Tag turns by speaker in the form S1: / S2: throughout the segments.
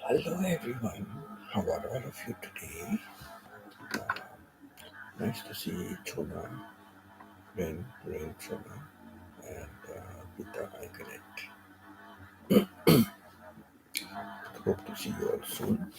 S1: Hello everyone, how are all of you today? Nice to see Chona, Rain Chona, and Pita Ankanet. Hope to see you all soon.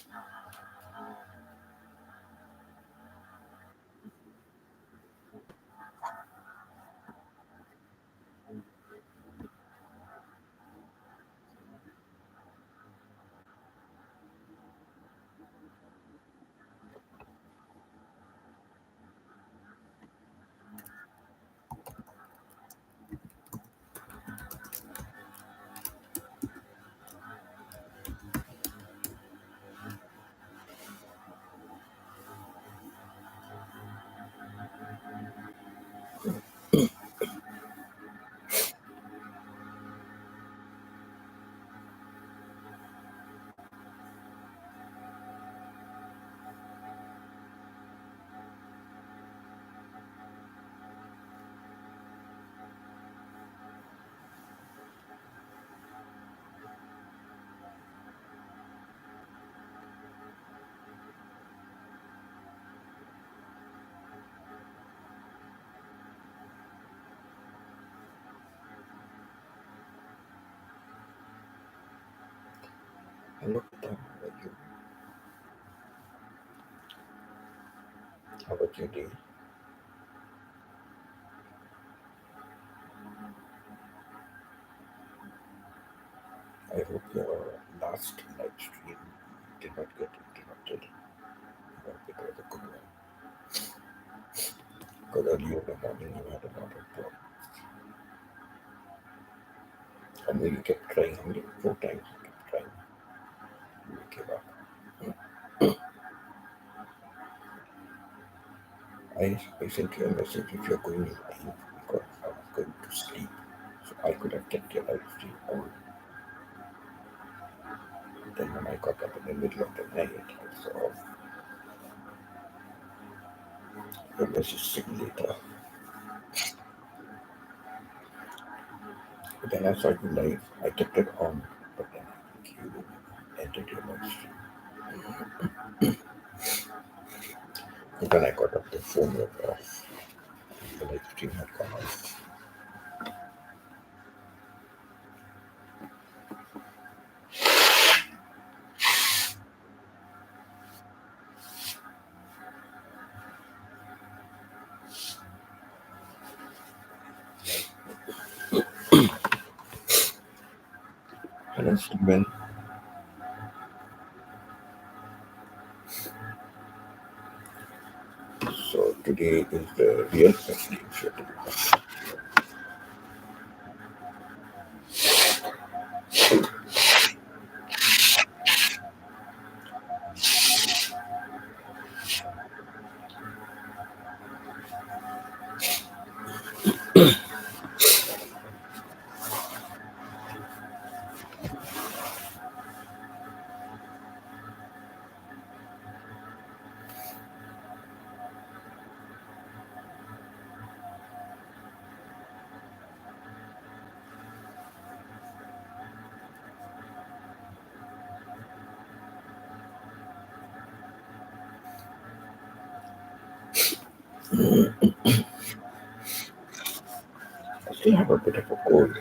S1: Hello Pita, how are you? How was your day? I hope your last live stream did not get interrupted. I hope it was a good one. Because early in the morning you had a lot of problems. And you kept trying, how many? 4 times you kept trying. You gave up. I sent you a message if you're going to leave because I was going to sleep. So I could have kept your live stream on. Then when I got up in the middle of the night, I saw your message simulator. But then I saw you live. I kept it on, but then I think you ended your live stream. And when I got up, the phone was off. The live stream had gone off. Hello, Stephen. So today is the real question show. I still have a bit of a cold.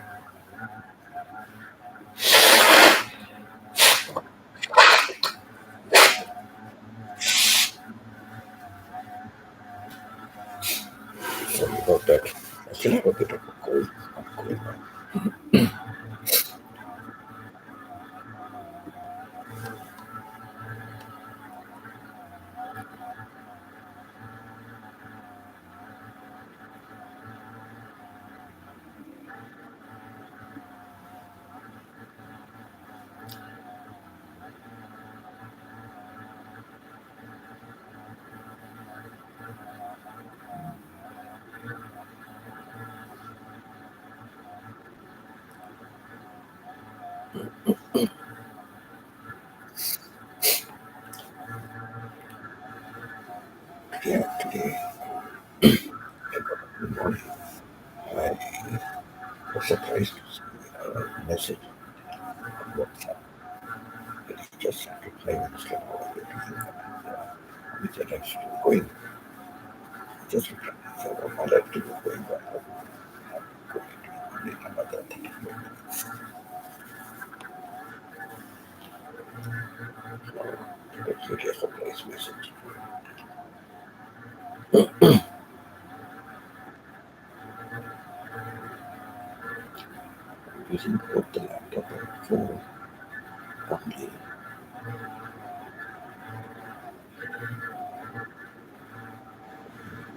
S1: Sorry about that. I still have a bit of a cold. Not going on. Yeah, today I got up in the morning. I was surprised to see a message on WhatsApp. It is just I understand how you're doing with that actually going. Just for my life to be going on. I'm going to need another 30 minutes. That's really a surprise message. Using both the laptop and phone only.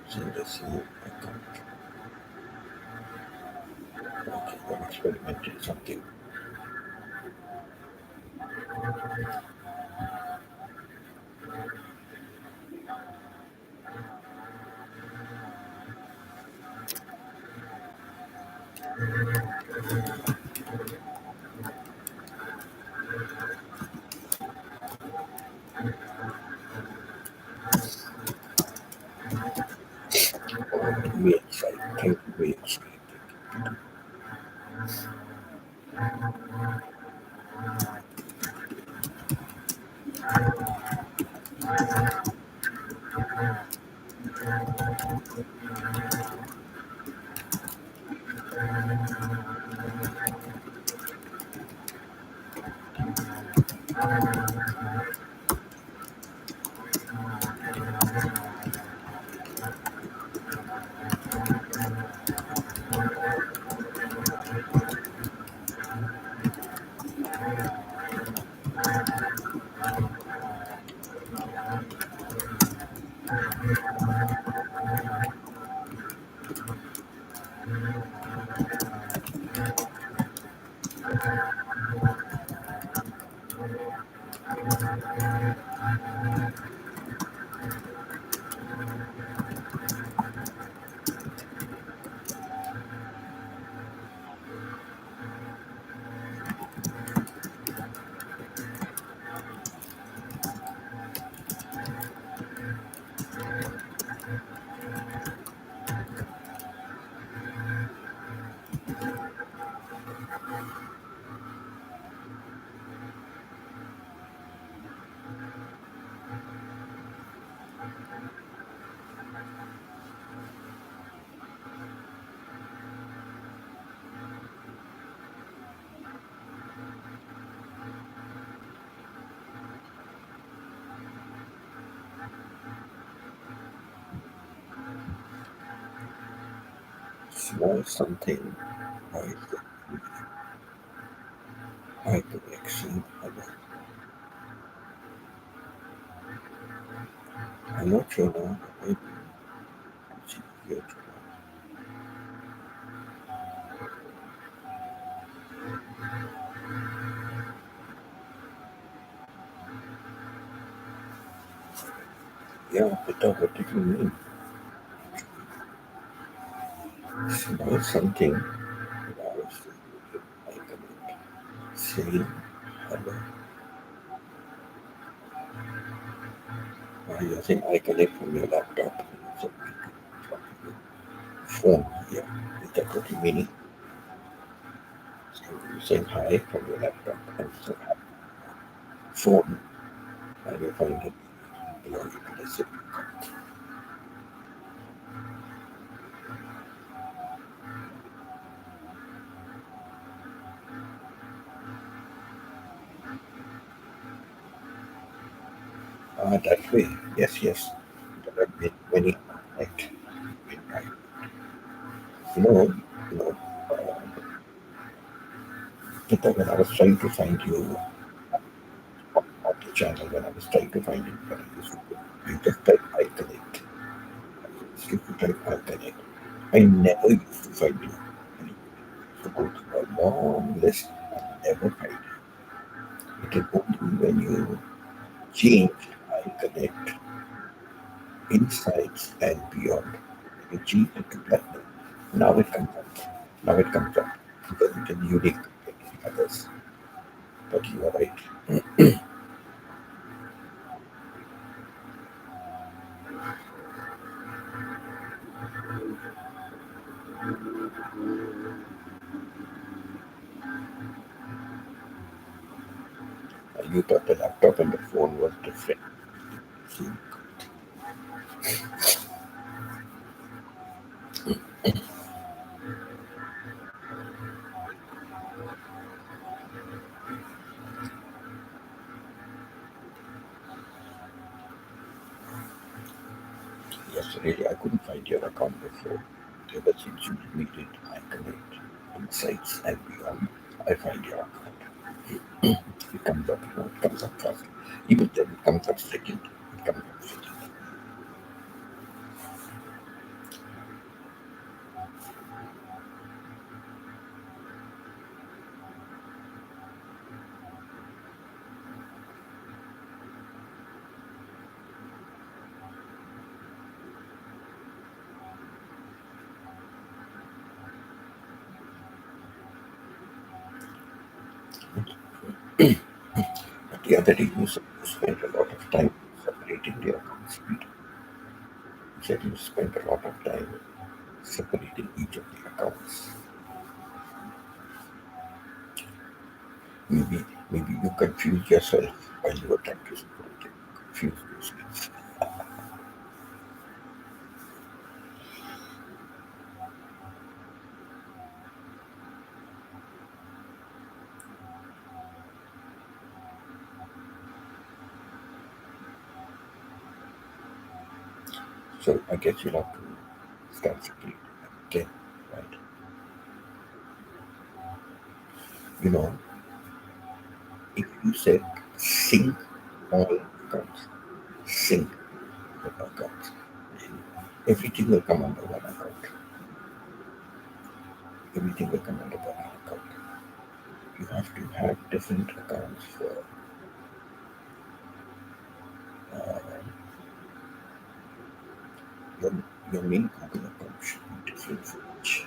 S1: Using the same account. Okay, I'm experimenting something. Me excited. Thank you, me excited. Small something like I could exceed. I'm not sure now. Maybe it's here. Yeah, Peter, what did you mean? Small something. I was I could say hello. I think I connect from your laptop. So, phone. Yeah, is that what you mean? So you saying hi from your laptop and so phone. And you find it belonging to the city. Ah, that way. Yes, yes. There have been many. Right. Right. You know, you know, Peter, when I was trying to find you on the channel, when I was trying to find you, when I used to you just type I connect. I used to type I connect. I never used to find you. I used to go through a long list and never find you. It is only when you change I connect insights and beyond. You change it to platinum. Now it comes up. Now it comes up because it is unique compared to the others. But you are right. You thought the laptop and the phone was different. See, yes, really, I couldn't find your account before. Ever since you deleted I connect insights and beyond, I find your account. It comes up, it comes up first. Even then, it comes up second. It comes up second. But the other day, you spent a lot of time separating the accounts. You said you spent a lot of time separating each of the accounts. Maybe, maybe you confused yourself while you were trying to separate it. Confused yourself. So I guess you'll have to start separating them again, right? You know, if you said sync all accounts, sync all accounts, then everything will come under one account. Everything will come under one account. You have to have different accounts for uh, your, your main Google account should be different for each.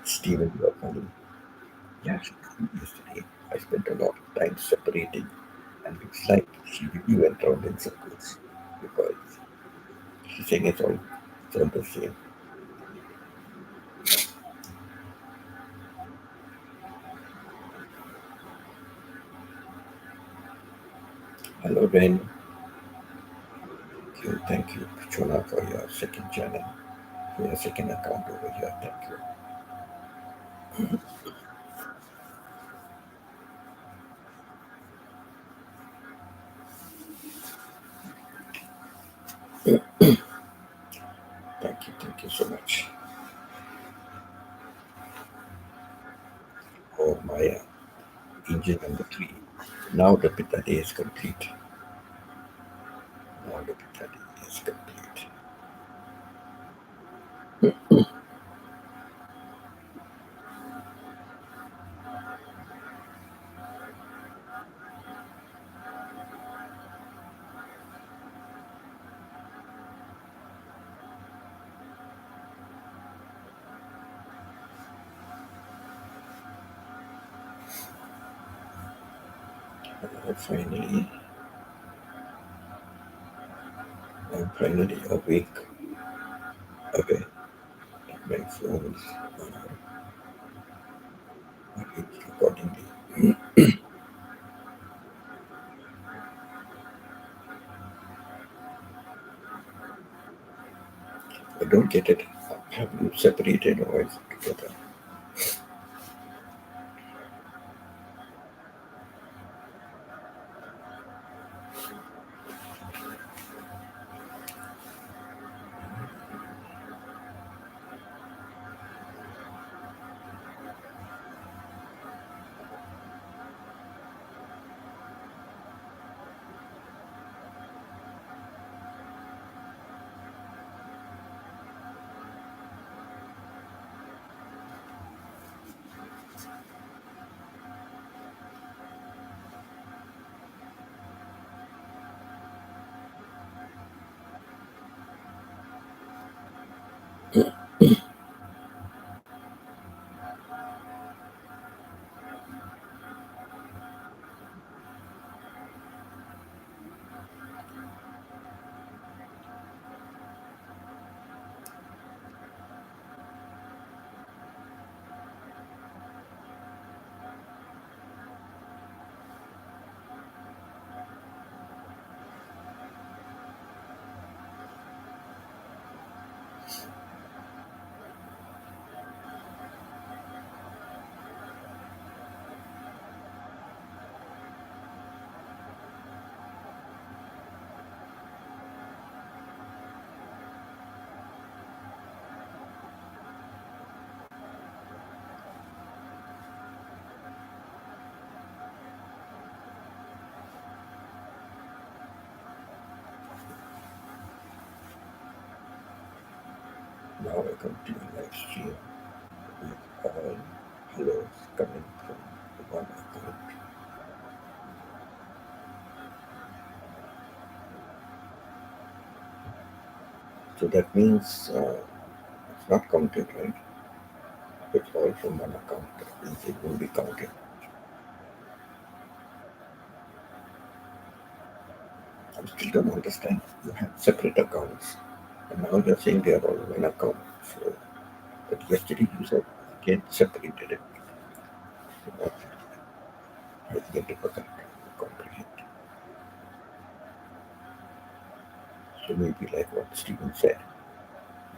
S1: Steven, you are funny. Yes, yesterday I spent a lot of time separating, and it's like she really went around in circles because she's saying it's all the same. Hello, Ren. Thank you, Chona, for your second channel, for your second account over here. Thank you. Thank you so much. Oh, Maya, angel number three. Now the Pitta day is complete. Now the Pitta day is complete. Finally, I'm finally awake, aware that my phone is arranged accordingly. I don't get it. Have you separated or is it together? Now I continue live stream with all hellos coming from one account. So that means it's not counted, right? It's all from one account. That means it will be counted. I still don't understand. You have separate accounts. And now you're saying they are all one account. So, but yesterday you said again separated it. So I get difficult to comprehend. So maybe like what Stephen said,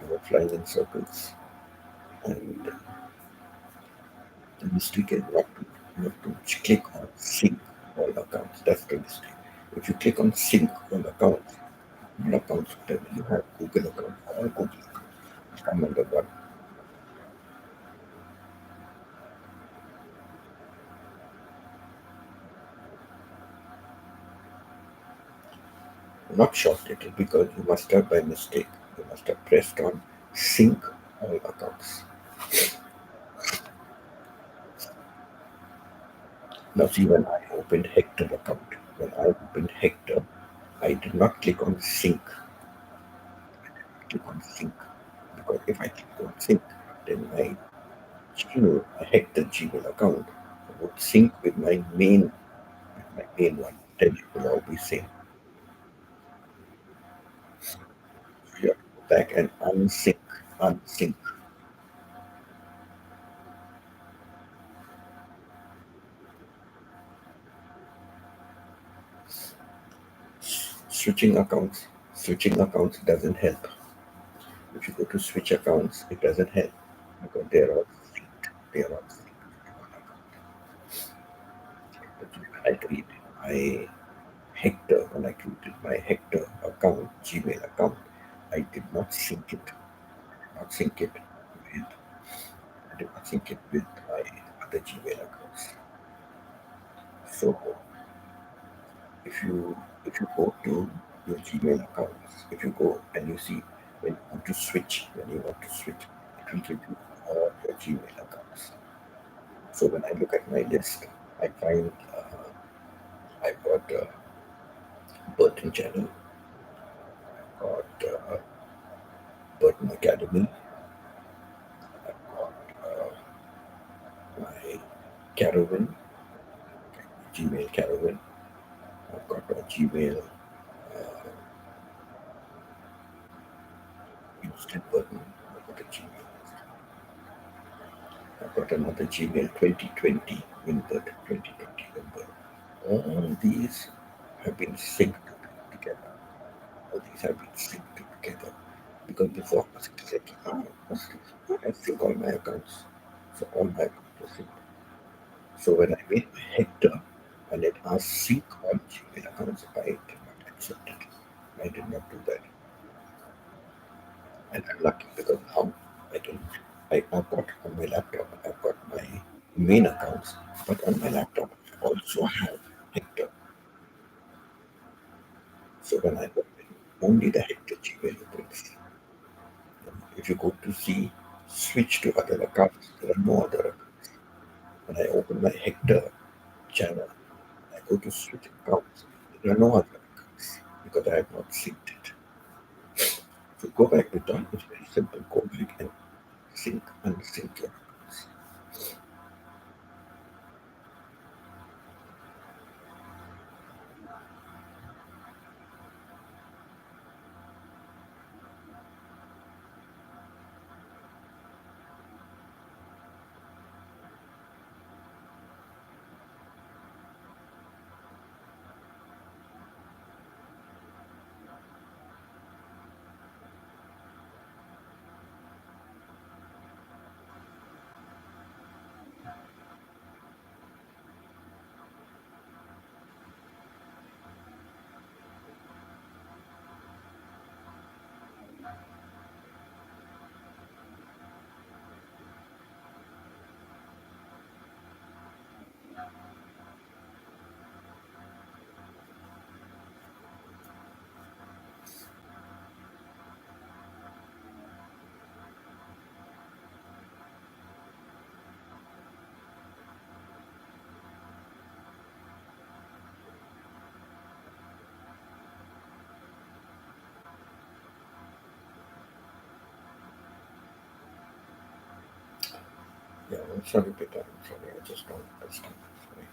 S1: you were flying in circles. And the mistake is not to click on sync all accounts. That's the mistake. If you click on sync all accounts, all accounts, whatever you have, Google account, all Google accounts come under one. Not shortlisted because you must have by mistake. You must have pressed on sync all accounts. Now see when I opened Hector account, when I opened Hector, I did not click on sync. Click on sync because if I click on sync, then my Gmail, my Hector Gmail account would sync with my main one. Then it will all be same. So you have to go back and unsync. Switching accounts, switching accounts doesn't help. If you go to switch accounts, it doesn't help because they're all synced. They're all synced. But when I created my Hector, when I created my Hector account, Gmail account, I did not sync it. Not sync it with I did not sync it with my other Gmail accounts. So if you if you go to your Gmail accounts, if you go and you see when you want to switch, it will give you all your Gmail accounts. So when I look at my list, I find I've got Burton Channel, got Burton Academy, got my Caravan, Gmail Caravan. I've got a Gmail Instant Burton. I've got a Gmail. I've got another Gmail 2020 Winbird 2020 Winbird. All these have been synced together. All these have been synced together. Because before I was like, I sync all my accounts. So all my accounts are synced. So when I made my Hector and it asked sync all Gmail accounts, I did not accept it. I did not do that. And I'm lucky because now I can I've got on my laptop, I've got my main accounts, but on my laptop I also have Hector. So when I open only the Hector Gmail opens. If you go to see switch to other accounts, there are no other accounts. When I open my Hector channel, I go to switch accounts, there are no other accounts because I have not synced it. So go back to that, it's very simple. Go back and unsync your accounts. Yeah, sorry, Peter. I'm sorry. I just don't understand. Sorry.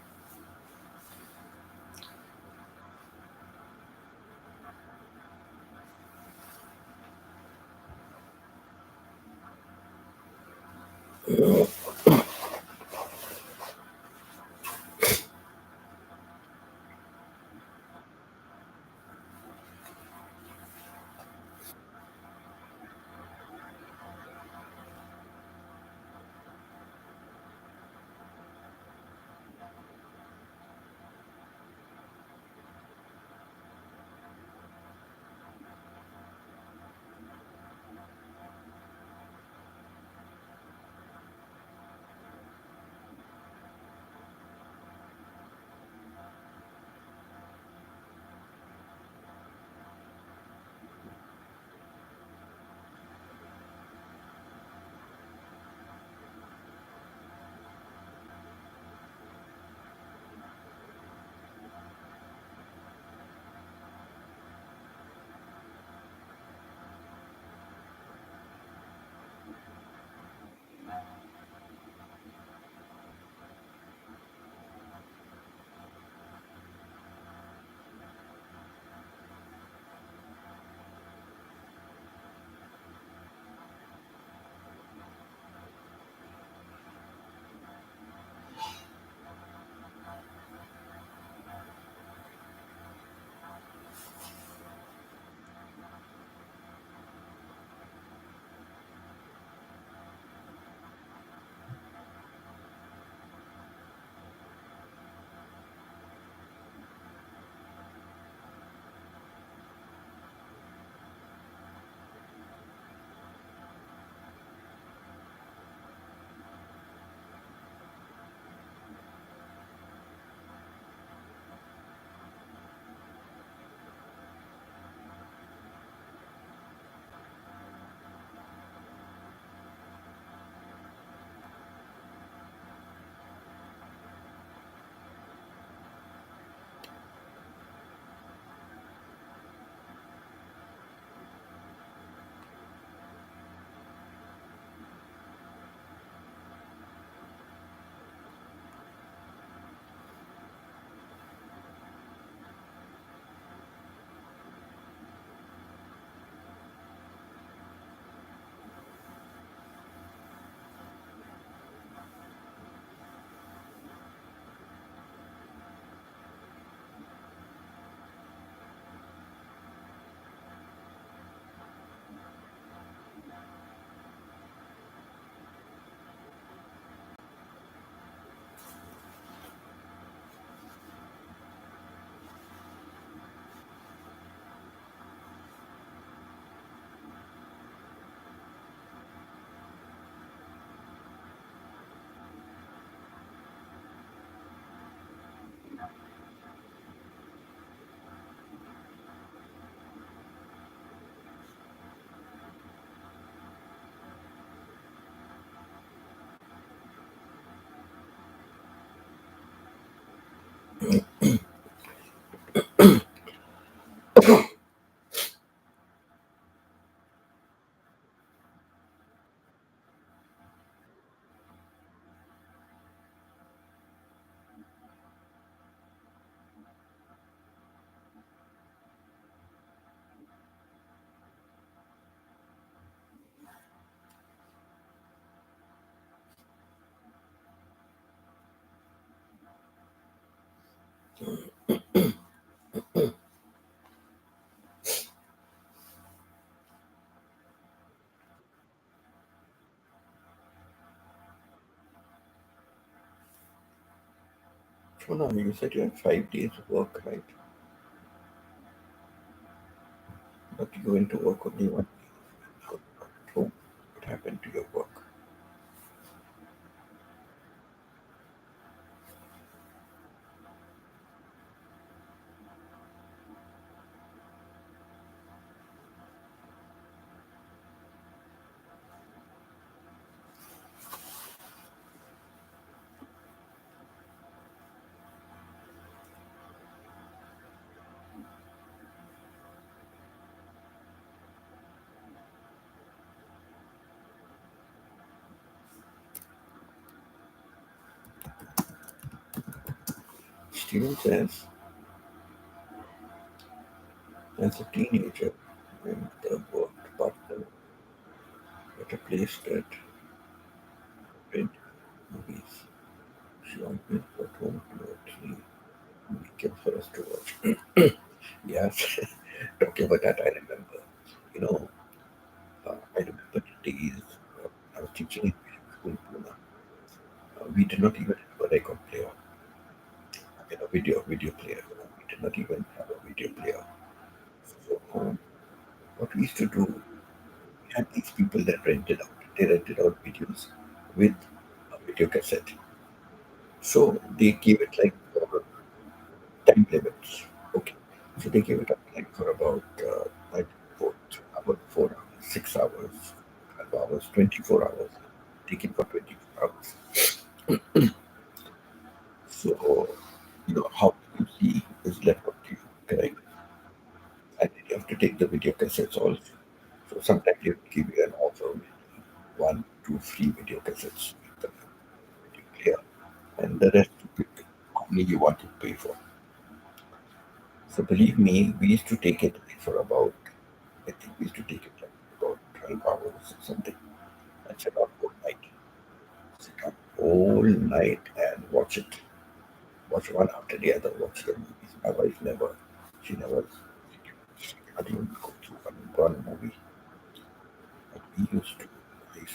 S1: So now you said you had 5 days work, right? But you went to work only one day. So what happened to your work? Steven says, as a teenager, my mother worked partner at a place that rented movies. She always brought home 2 or 3 weekends for us to watch. Yes, talking about that, I remember. You know, I remember the days I was teaching in school, Pune. We did not even have a record player, video player. We did not even have a video player. So what we used to do, we had these people that rented out. They rented out videos with a video cassette. So they gave it like time limits. Okay. So they gave it up like for about like about 4 hours, 6 hours, 12 hours, 24 hours. Take it for 24 hours. So, how you see is left up to you, correct? And then you have to take the video cassettes also. So sometimes they will give you an offer with 1, 2 free video cassettes with the video player, and the rest you pick how many you want to pay for. So believe me, we used to take it for about, I think we used to take it like about 12 hours or something, and sit down all night. Sit down all night and watch it. Watch one after the other, watch the movies. My wife never, she cannot even go through one movie. But I used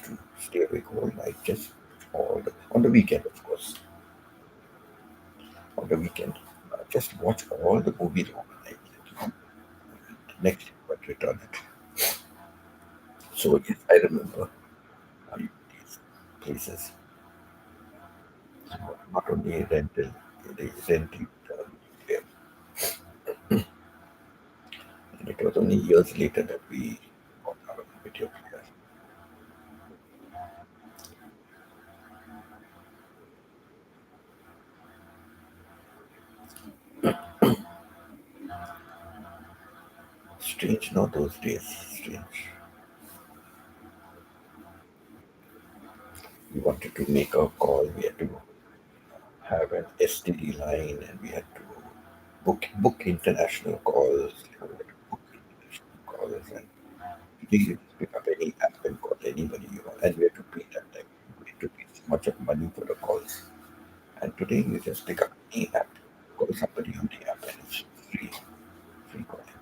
S1: to stay awake all night, just on the weekend, of course, on the weekend. Just watch all the movies overnight. Next day, but return it. So yes, I remember these places. Not only rental, they rented there. And it was only years later that we got our video player. Strange, not those days. Strange. We wanted to make a call. We had to have an STD line, and we had to book international calls. We had to book international calls, and we didn't pick up any app and call anybody. And we had to pay that time. We had to pay so much of money for the calls. And today you just pick up any app, call somebody on the app, and it's free, free calling.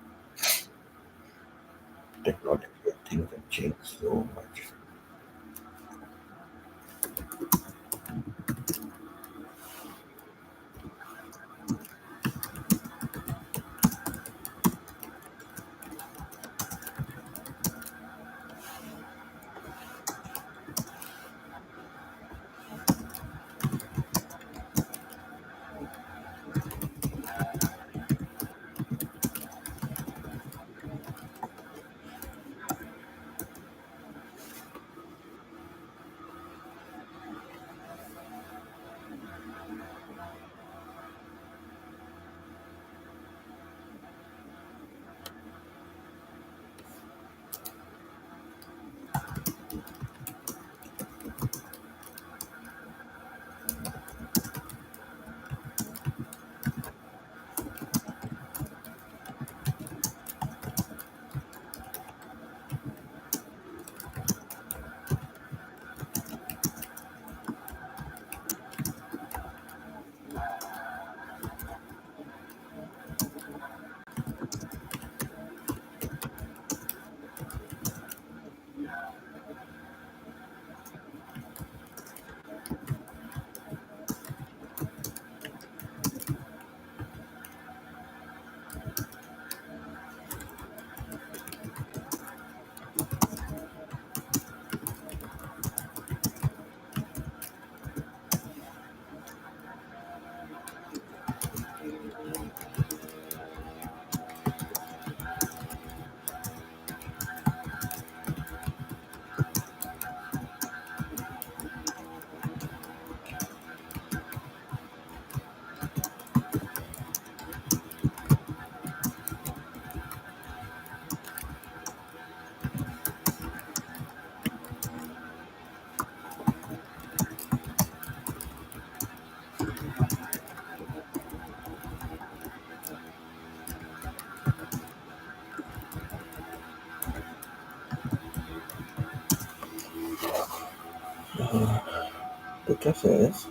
S1: Technology and things have changed so much. The truth is,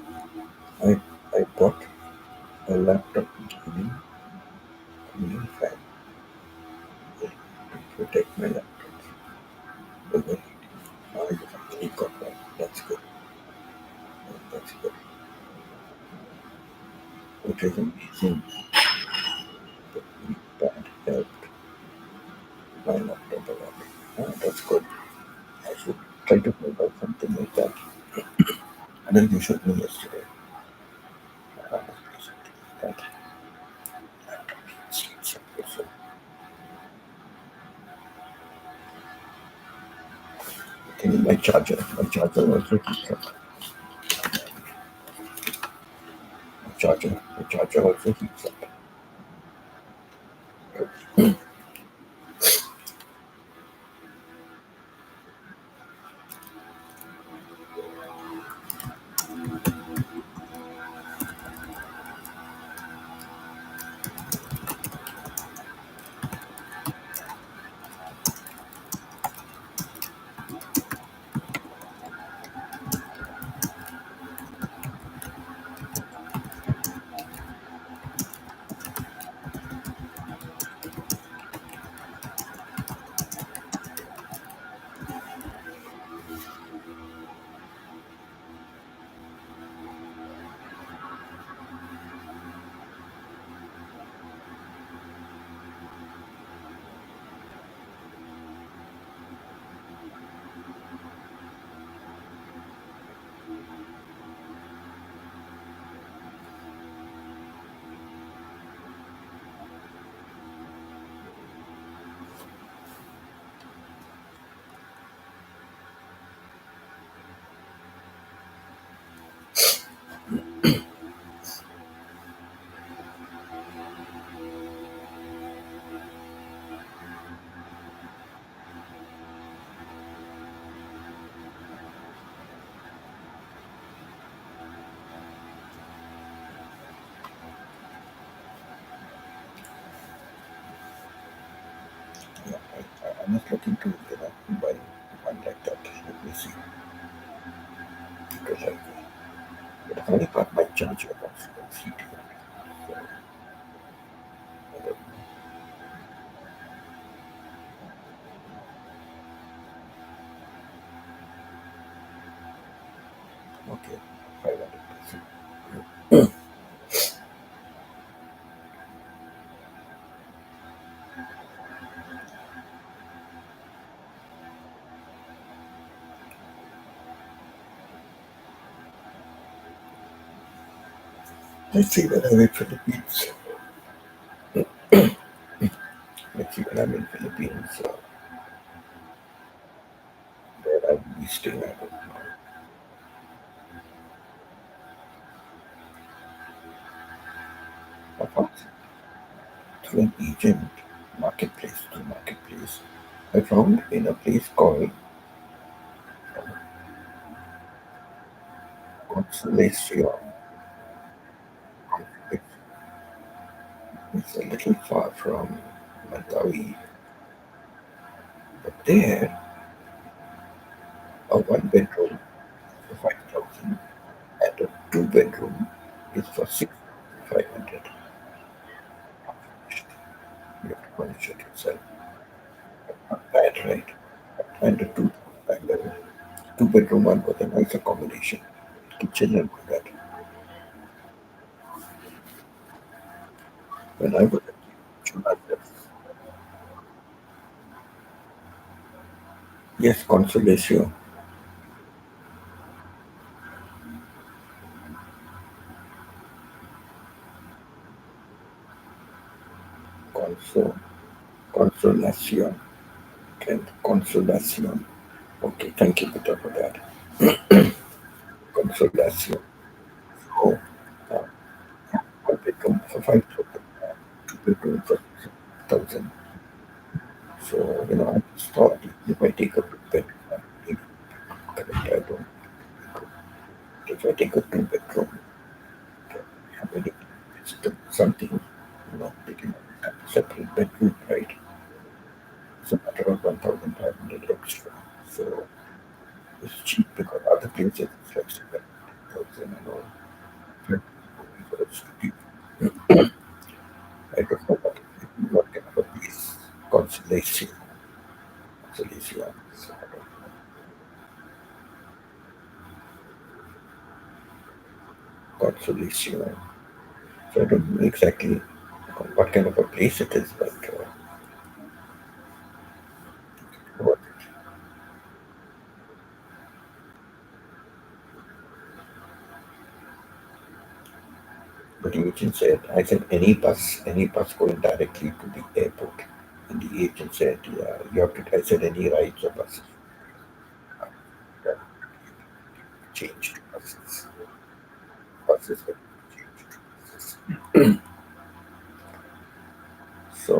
S1: I, I bought a laptop gaming cooling fan to protect my laptop overheating. Now I finally got one. That's good. That's good. It is amazing that helped my laptop a lot. That's good. I should try to build out something like that. And then you showed me yesterday. Something like that. So, okay, my charger also heats up. My charger also heats up. Yeah, I must look into buy one like that. Let me see. Because but I've already got my charger that's heating up. So I don't know. Okay, 500%. Let's see when I'm in Philippines. Let's see when I'm in Philippines. Where I'll be staying. I don't know. Apart through an agent, marketplace. I found in a place called Consolation. It's, it's a little far from Mandawi, but there, a one bedroom for 5,000 and a two bedroom is for 6,500. You have to furnish it yourself. Not bad, right? And the two bedroom one was a nice accommodation, kitchen and all that. When I was at Chennai, yes, Consolation, Conso, Consolation, and Consolation. Okay, thank you, Peter, for that. Consolation. So, uh, one bedroom for 5,000, two bedroom for 6,000. So, I just thought if I take a two bedroom, correct, I don't. If I take a two bedroom, have any something, they can have a separate bedroom, right? It's a matter of 1,500 extra. So is cheap because other places it's like 7,000 and all. But it's cheap. I don't know what kind of a place consolation. Consolation. So I don't know. Consolation. So I don't know exactly what kind of a place it is, but what, but the agent said, I said any bus going directly to the airport. And the agent said, yeah, you have to, I said, any rides or buses that change to buses. Buses have changed to buses. So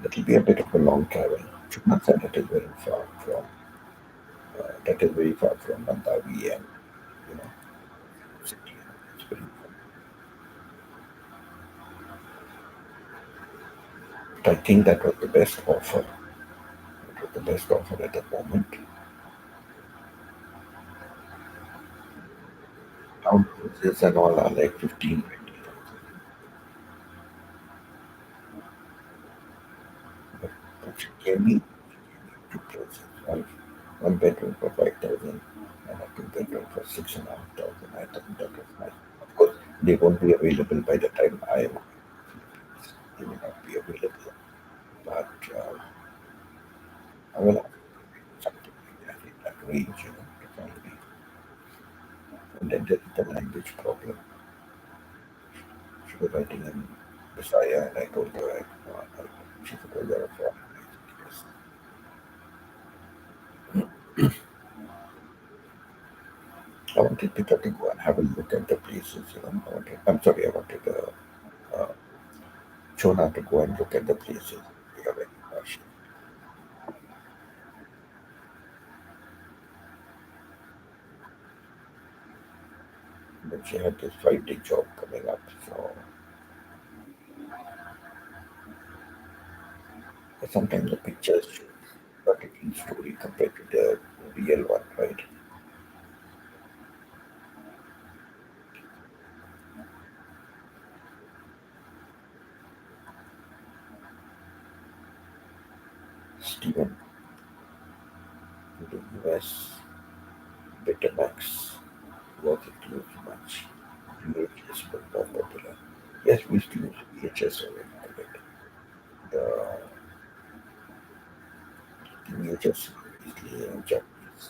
S1: that'll be a bit of a long travel. Chukma said that is very far from, that is very far from Mandawi and, you know, city. It's very far. But I think that was the best offer. It was the best offer at the moment. Town houses and all are like 15, 20,000. But she gave me two places. One bedroom for 5,000 and a two bedroom for 6,500. I think that was nice. Of course, they won't be available by the time I am. They will not be available. But I will have something like that in that range, to find me. And then there is the language problem. She was writing in Messiah, and I told her, she said, you're a foreigner. I said, yes. I wanted Peter to go and have a look at the places, I'm sorry, I wanted uh, Chona to go and look at the places. We are very partial. But she had this 5-day job coming up, so sometimes the pictures show a different story compared to the real one, right? Steven in the US, Betamax wasn't used much. VHS was more popular. Yes, we used to use VHS already, correct. The VHS usually Japanese,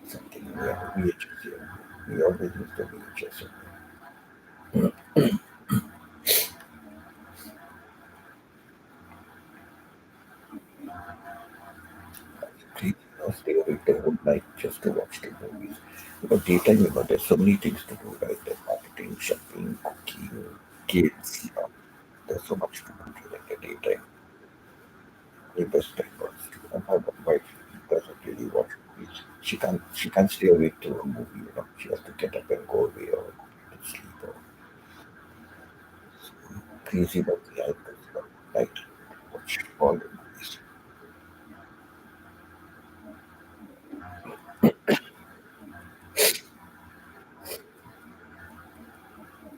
S1: something we have VHS here. We always use the VHS. Three stay awake the whole night just to watch the movies. Daytime, there's so many things to do, right? There's marketing, shopping, cooking, kids, there's so much to do during the daytime. The best time was to, and my wife doesn't really watch movies. She can't stay awake to a movie. She has to get up and go away or sleep or crazy about the items, like watch all the movies.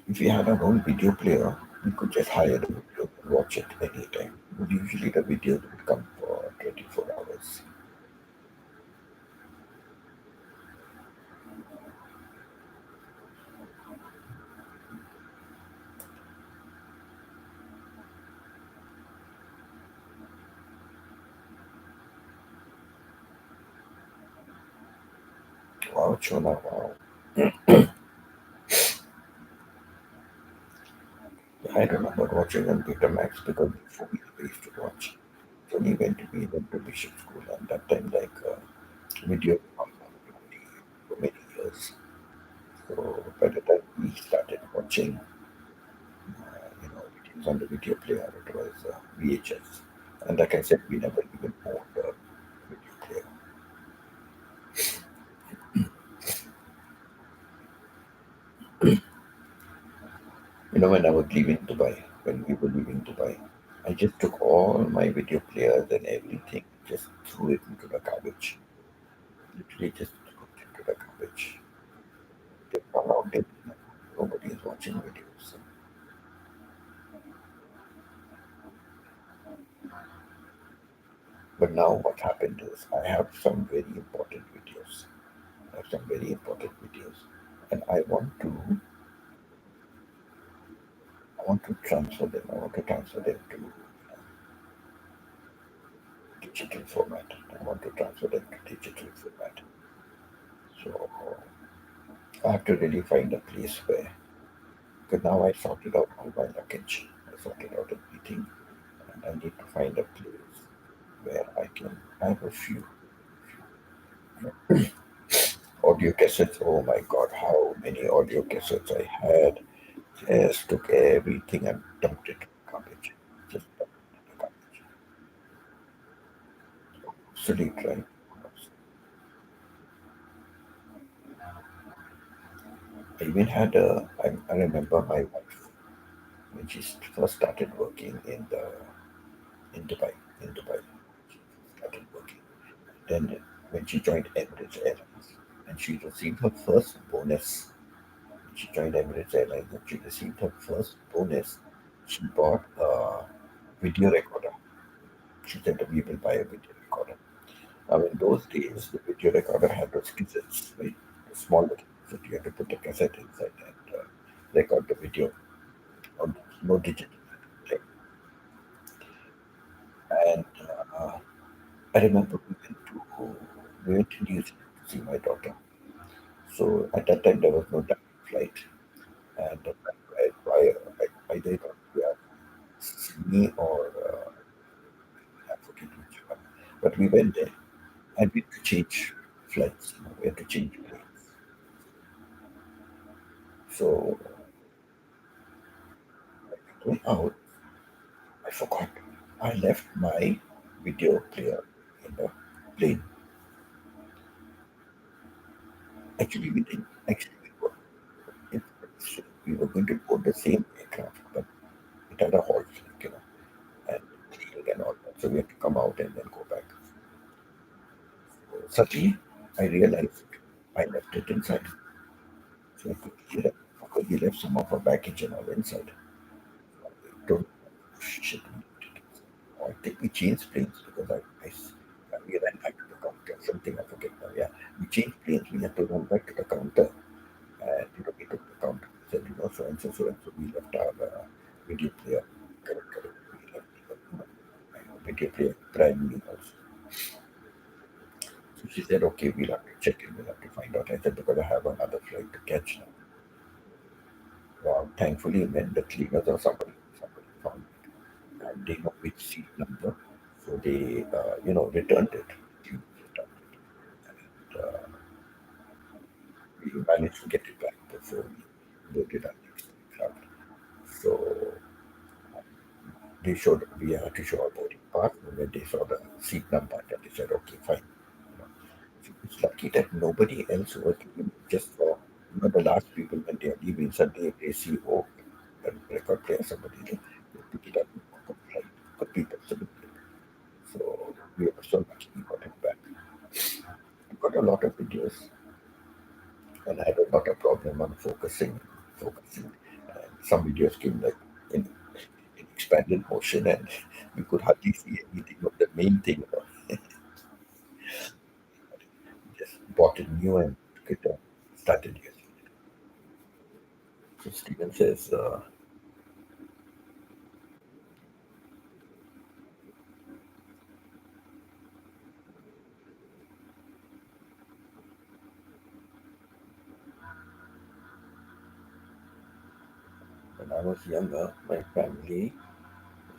S1: If we had our own video player, we could just hire the video and watch it anytime. But usually the videos would come for 24 hours. Wow, Chona, wow. I remember watching on Betamax because before we used to watch. So we went to Bishop School and that time like video on for many years. So by the time we started watching, it was on the video player, it was VHS. And like I said, we never even owned a video player. When I was leaving Dubai, when we were leaving Dubai, I just took all my video players and everything, just threw it into the garbage. They just put into the garbage. They fall out it. Nobody is watching videos. But now what happened is I have some very important videos. I have some very important videos, and I want to transfer them. I want to transfer them to digital format. I want to transfer them to digital format. So I have to really find a place where, because now I sorted out all my luggage. I sorted out everything, and I need to find a place where I can have a few audio cassettes. Oh my God, how many audio cassettes I had. Just took everything and dumped it in the garbage. Just dumped it in the garbage. Silly, right? I even had I remember my wife when she first started working in Dubai. In Dubai, she started working. Then when she joined Emirates Airlines, and she received her first bonus. She joined Emirates Airlines and she received her first bonus. She bought a video recorder. She said, "We will buy a video recorder." Now, in those days, the video recorder had those cassettes, right? The small little cassette. You had to put the cassette inside and record the video on no digital. Right? And I remember we went to New Zealand to see my daughter. So at that time, there was no direct flight. And either it was via Sydney or I forget which one. But we went there and we had to change flights. We had to change planes. So going out, I forgot. I left my video player in the plane. Actually, we didn't. Actually, it, we were going to board the same aircraft, but it had a halt, and cleaning and all that. So we had to come out and then go back. Suddenly, I realized I left it inside. So I quickly left some of our baggage and all inside. Don't shit. I think we changed planes because we ran back to the counter. Something I forget now. Yeah, we changed planes. We had to run back to the counter, and we took the counter. We said, so and so, so and so. We left our video player. Correct, correct. We left video player brand new also. So she said, okay, we'll have to check in. We'll have to find out. I said, because I have another flight to catch now. Wow, thankfully, when the cleaners or somebody found it, and they know which seat number, so they, returned it. We returned it. We managed to get it back before we loaded our next aircraft. So we had to show our boarding pass, and when they saw the seat number, then they said, okay, fine. You know. So it's lucky that nobody else was leaving just for, the last people when they are leaving, suddenly they see, oh, a record player, somebody, they pick it up and walk up, right? Could be possible. So we were so lucky we got it back. We got a lot of videos, and I had a lot of problem on focusing. And some videos came like in expanded motion, and we could hardly see anything of the main thing. Just bought it new and took it and started using it. So Steven says, when I was younger, my family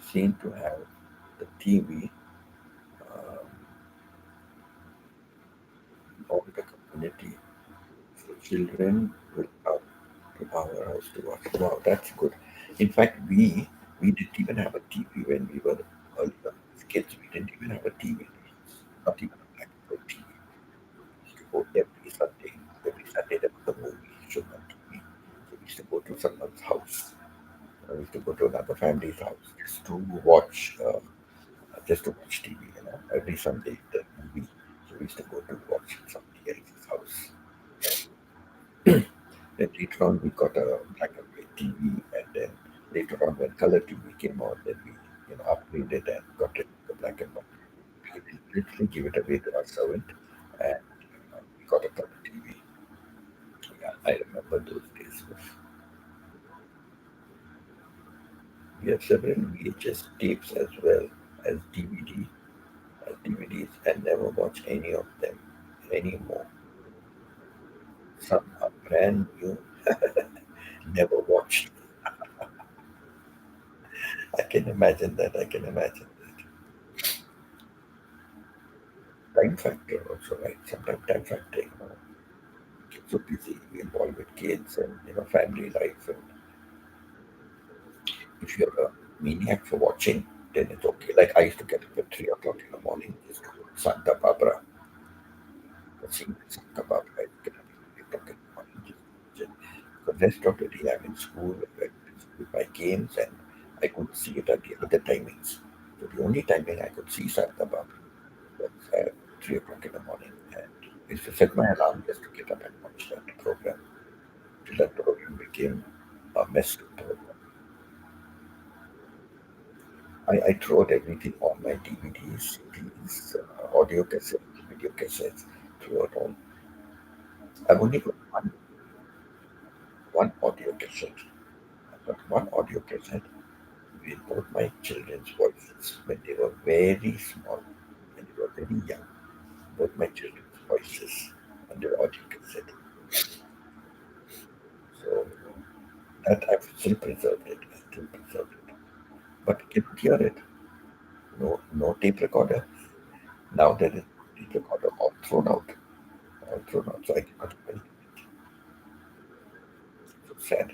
S1: seemed to have the TV of the community. So children will come to our house to watch. Wow, that's good. In fact, we didn't even have a TV when we were earlier. As kids, we didn't even have a TV. Not even a black and white TV. We used to go every Sunday. Every Sunday there was a movie shown on TV. So we used to go to someone's house. We used to go to another family's house just to watch TV. Every Sunday the movie. So we used to go to watch something later on we got a black and white TV, and then later on when color TV came out, then we upgraded and got it the black and white. We literally give it away to our servant, and we got a color TV. Yeah, I remember those days. We have several VHS tapes as well as DVDs, and never watch any of them anymore. Some are brand new, never watched. I can imagine that. I can imagine that. Time factor also, right? Sometimes time factor, kids so busy, involved with kids and family life. And if you're a maniac for watching, then it's okay. Like I used to get up at 3 o'clock in the morning just to go to Santa Barbara. Seeing Santa Barbara, I used to get up at 3 o'clock in the morning just to watch it. The rest of the day I'm in school with my games, and I could see it at the other timings. So the only timing I could see Santa Barbara was at 3 o'clock in the morning. And I used to set my alarm just to get up and watch that program. Till that program became a mess. I throw out everything, all my DVDs, CDs, audio cassettes, video cassettes, throw it all. I've only got one audio cassette. I've got one audio cassette with both my children's voices when they were very small, when they were very young. Both my children's voices on the audio cassette. So that I've still preserved it. I still preserved it. But you can hear it. No, no tape recorder. Now there is tape recorder all thrown out. All thrown out. So I cannot even. So sad.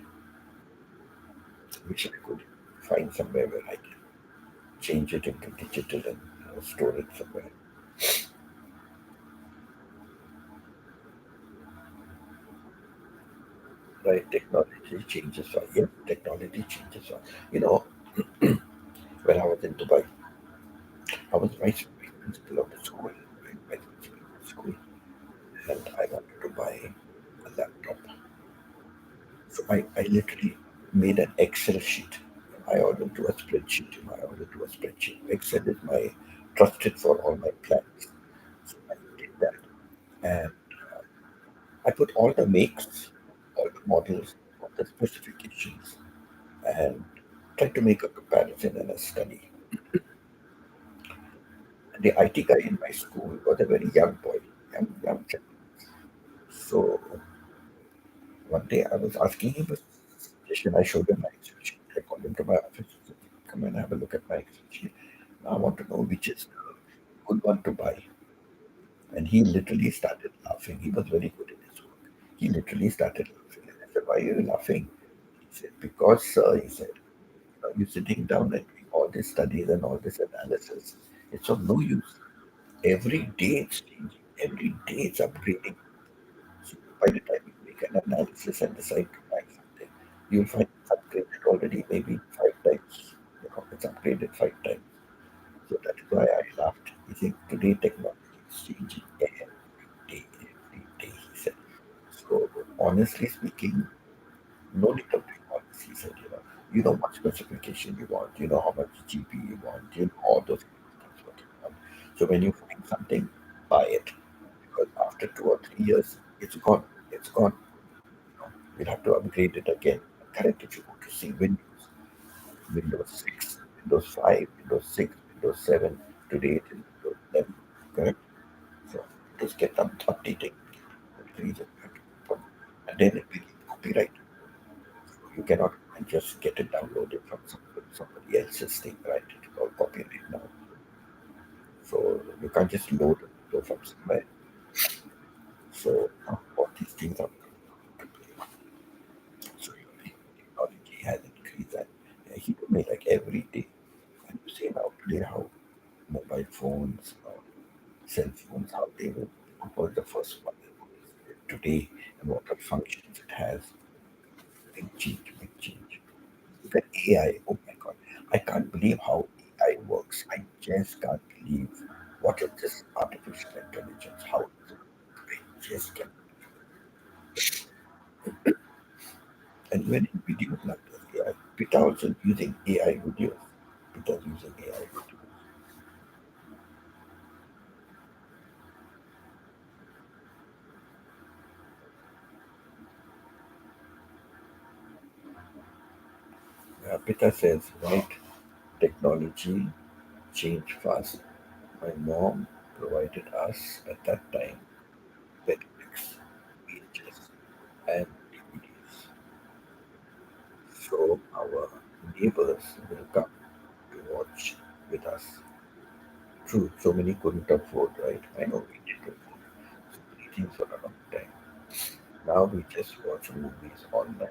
S1: Wish I could find somewhere where I can change it into digital and store it somewhere. Right? Technology changes. Yeah, technology changes. You know, when I was in Dubai, I was vice principal of the school, right? Vice principal of the school, and I wanted to buy a laptop. So I literally made an Excel sheet. I ordered to a spreadsheet. I ordered to a spreadsheet. Excel is my trusted for all my plans. So I did that, and I put all the makes, all the models, all the specifications, and tried to make a comparison and a study. And the IT guy in my school was a very young boy, young chap. So one day I was asking him a suggestion. I showed him my Excel sheet. I called him to my office. I said, come and have a look at my Excel sheet. Now I want to know which is the good one to buy. And he literally started laughing. He was very good in his work. He literally started laughing. And I said, why are you laughing? He said, because, sir, he said, you're sitting down and doing all these studies and all this analysis. It's of no use. Every day it's changing. Every day it's upgrading. So by the time you make an analysis and decide to buy something, you'll find it's upgraded already maybe 5 times. It's upgraded 5 times. So that is why I laughed. He said, today technology is changing every day, he said. So honestly speaking, no need of being honest, he said, you know what specification you want, you know how much GP you want, you know all those things what you want. So when you find something, buy it. Because after 2 or 3 years, it's gone. It's gone. We'll have to upgrade it again. Correct, if you go to see Windows 6, Windows 5, Windows 6, Windows 7, today it is Windows 11. Correct? So just get them updating, increase it, and then it will be copyright. You cannot just get it downloaded from somebody else's thing, right? It's all copyright now. So you can't just load it from somewhere. So all these things are so technology has increased and he told me like every day. And you see now today how mobile phones, cell phones, how they were was the first one today and what all functions it has. Big change, big change. Look at AI. Oh my God. I can't believe how AI works. I just can't believe what is this artificial intelligence. How does it work? I just can't. And even in videos like this, AI, Pita also using AI videos. Pita's using AI videos. Pita says, right, technology changed fast. My mom provided us at that time Netflix, VHS, and DVDs. So our neighbors will come to watch with us. True, so many couldn't afford, right? I know we did afford so many things for a long time. Now we just watch movies online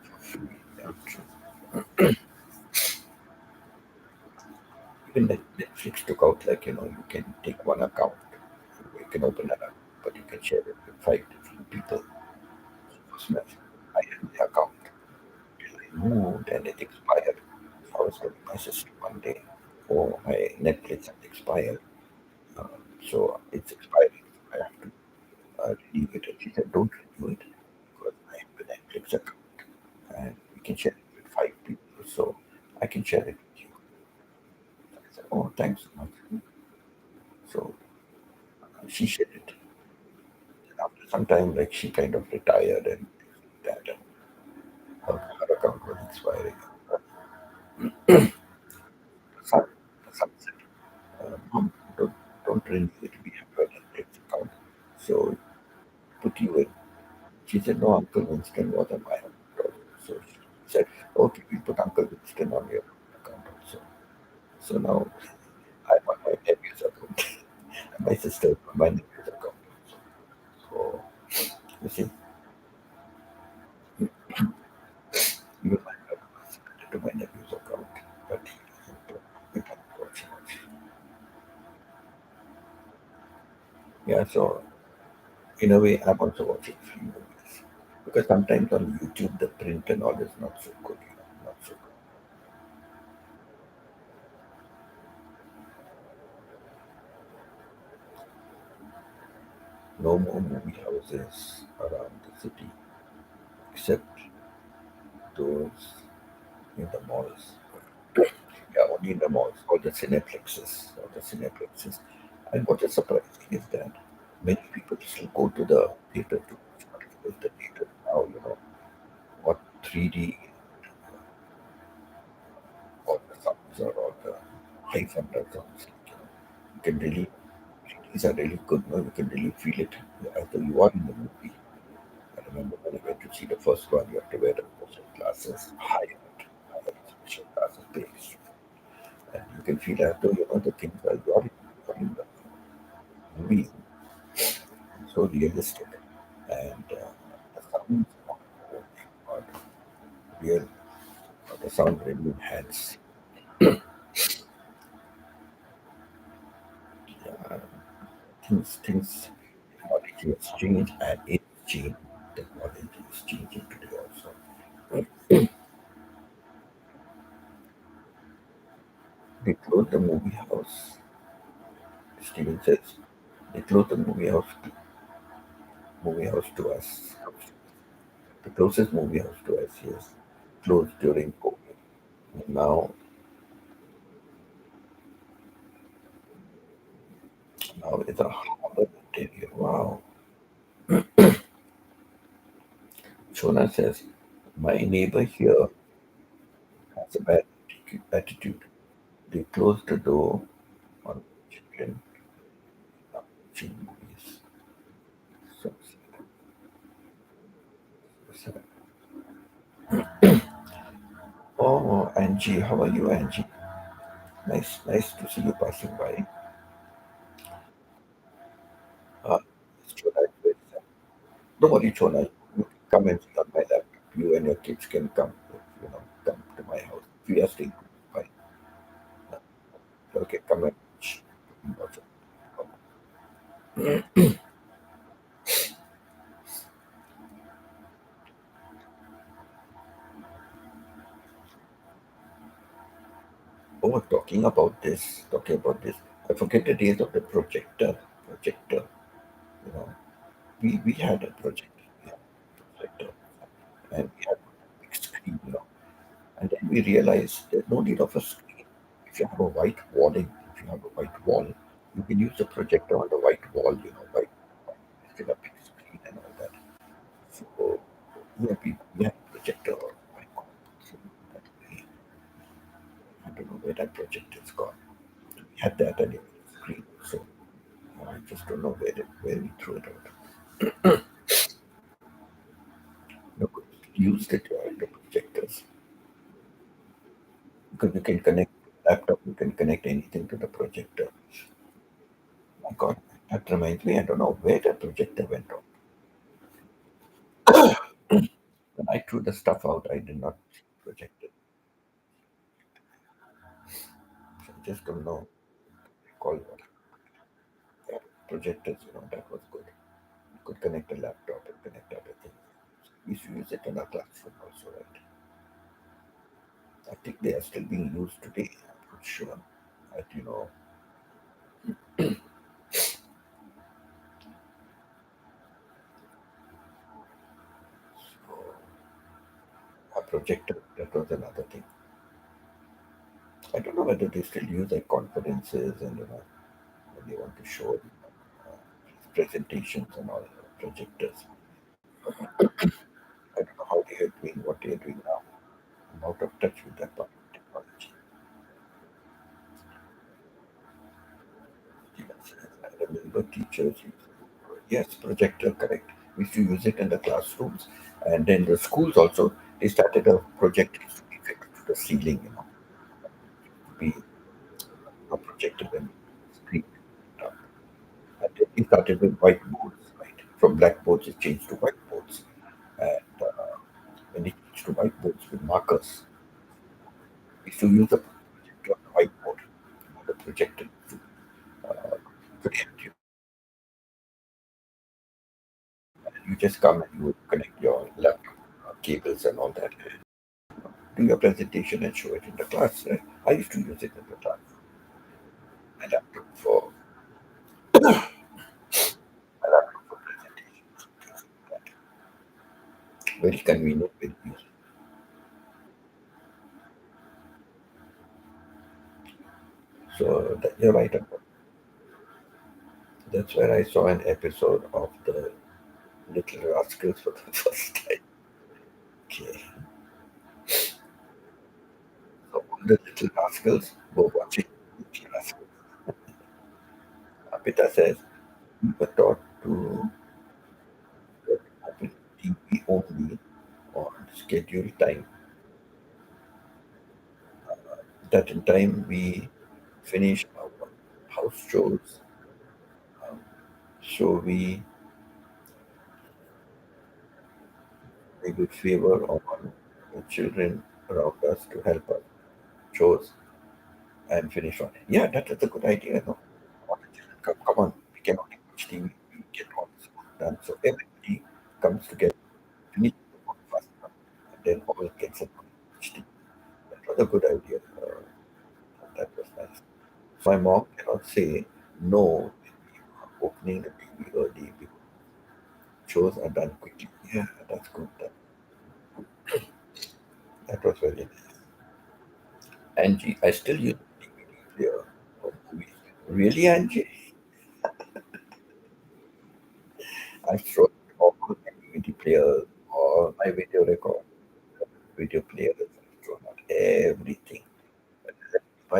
S1: for free. Yeah, true. Even Netflix took out, like, you can take one account, you can open an account, but you can share it with five different people. Personally, I had the account till I moved and it expired. I was telling my sister one day, oh, my Netflix had expired. Uh, so it's expiring. I have to renew it. And she said, don't renew it because I have a Netflix account and we can share it with five people. So I can share it with you. I said, oh, thanks so much. So she shared it. And after some time, like she kind of retired and that and her account was expiring. Son, son said, Mom, don't renew it. We have a Netflix account. So put you in. She said, no, Uncle Winston was on my account. So she said, okay, we put Uncle Winston on your account also. So now I'm on my nephew's account. And my sister is on my nephew's account also. So you see, even my brother was added to my nephew's account, but he doesn't watch much. Yeah, so in a way, I'm also watching few movies. Because sometimes on YouTube, the print and all is not so good, not so good. No more movie houses around the city, except those in the malls. Yeah, only in the malls, all the cineplexes, all the cineplexes. And what is surprising is that many people still go to the theater to watch, but because the theater now, what 3D, all the sounds are all the high thunder sounds. You can really, 3Ds are really good, no? You can really feel it as though you are in the movie. I remember when I went to see the first one, you have to wear the special glasses, higher special glasses, base. And you can feel as though, the things are you're in the movie, so realistic. And the sounds, oh my God, real, the sound really enhanced. Uh, things, technology has changed and it's changed. Technology is changing today also. They closed the movie house. Steven says they closed the movie house to us. The closest movie house to us is closed during COVID. Now it's a Harvard interior. Wow. Shona says, my neighbor here has a bad attitude. They close the door on children watching movies. So sad. Oh, Angie, how are you, Angie? Nice to see you passing by. Uh, Shona is very sad. Don't worry, Shona. You can come and sit on my laptop. You and your kids can come, come to my house. We are staying fine. Okay, come and watch. Oh, talking about this. I forget the days of the projector. Projector, you know. We had a projector. We had a projector. we realized there's no need of a screen. If you have a white walling, if you have a white wall, you can use the projector on the white wall, white instead of big screen and all that. So we have a projector on the white wall. So that way, I don't know where that projector is gone. We had that and it was screen. So I just don't know where we threw it out. No, we used it the projectors because you can connect laptop, you can connect anything to the projector. My God, that reminds me, I don't know where the projector went on. When I threw the stuff out, I did not project it. So I just don't know. Call what yeah, projectors, that was good. You could connect a laptop and connect everything. We used to use it in our classroom also, right? I think they are still being used today. I'm not sure. But so a projector, that was another thing. I don't know whether they still use like conferences and when they want to show presentations and all projectors. I don't know how they are doing what they are doing now. I'm out of touch with that part of technology. Yes, I remember teachers used yes, projector, correct. We used to use it in the classrooms, and then the schools also they started a projector to be fixed to the ceiling, to be projected and screen. And then we started with whiteboards, right? From blackboards, it changed to whiteboards. And when it changed to whiteboards with markers, we used to use the projector on the whiteboard, the projector to project you. You just come and you would connect your laptop cables and all that. Do your presentation and show it in the class. Right? I used to use it in the class. My laptop for my laptop for presentations. Very convenient, very useful. So you're right about that's where I saw an episode of the Little Rascals for the first time. Okay. So all the Little Rascals were watching Little Rascals. Peter says we were taught to open TV only on scheduled time. That in time we finish our house chores. So we would favor on the children around us to help us chores and finish on it. Yeah, that is a good idea. No? All the children come on, we can only watch TV, we get all this work done. So everybody comes together, finish the work fast, and then all gets up and watch TV. That was a good idea. That was nice. So my mom cannot say no when we are opening the TV early because chores are done quickly. Yeah, that's good. That was very nice. Angie, I still use DVD player for movies. Really, Angie? I throw all my DVD players, all my video record, video players. I've thrown out everything. I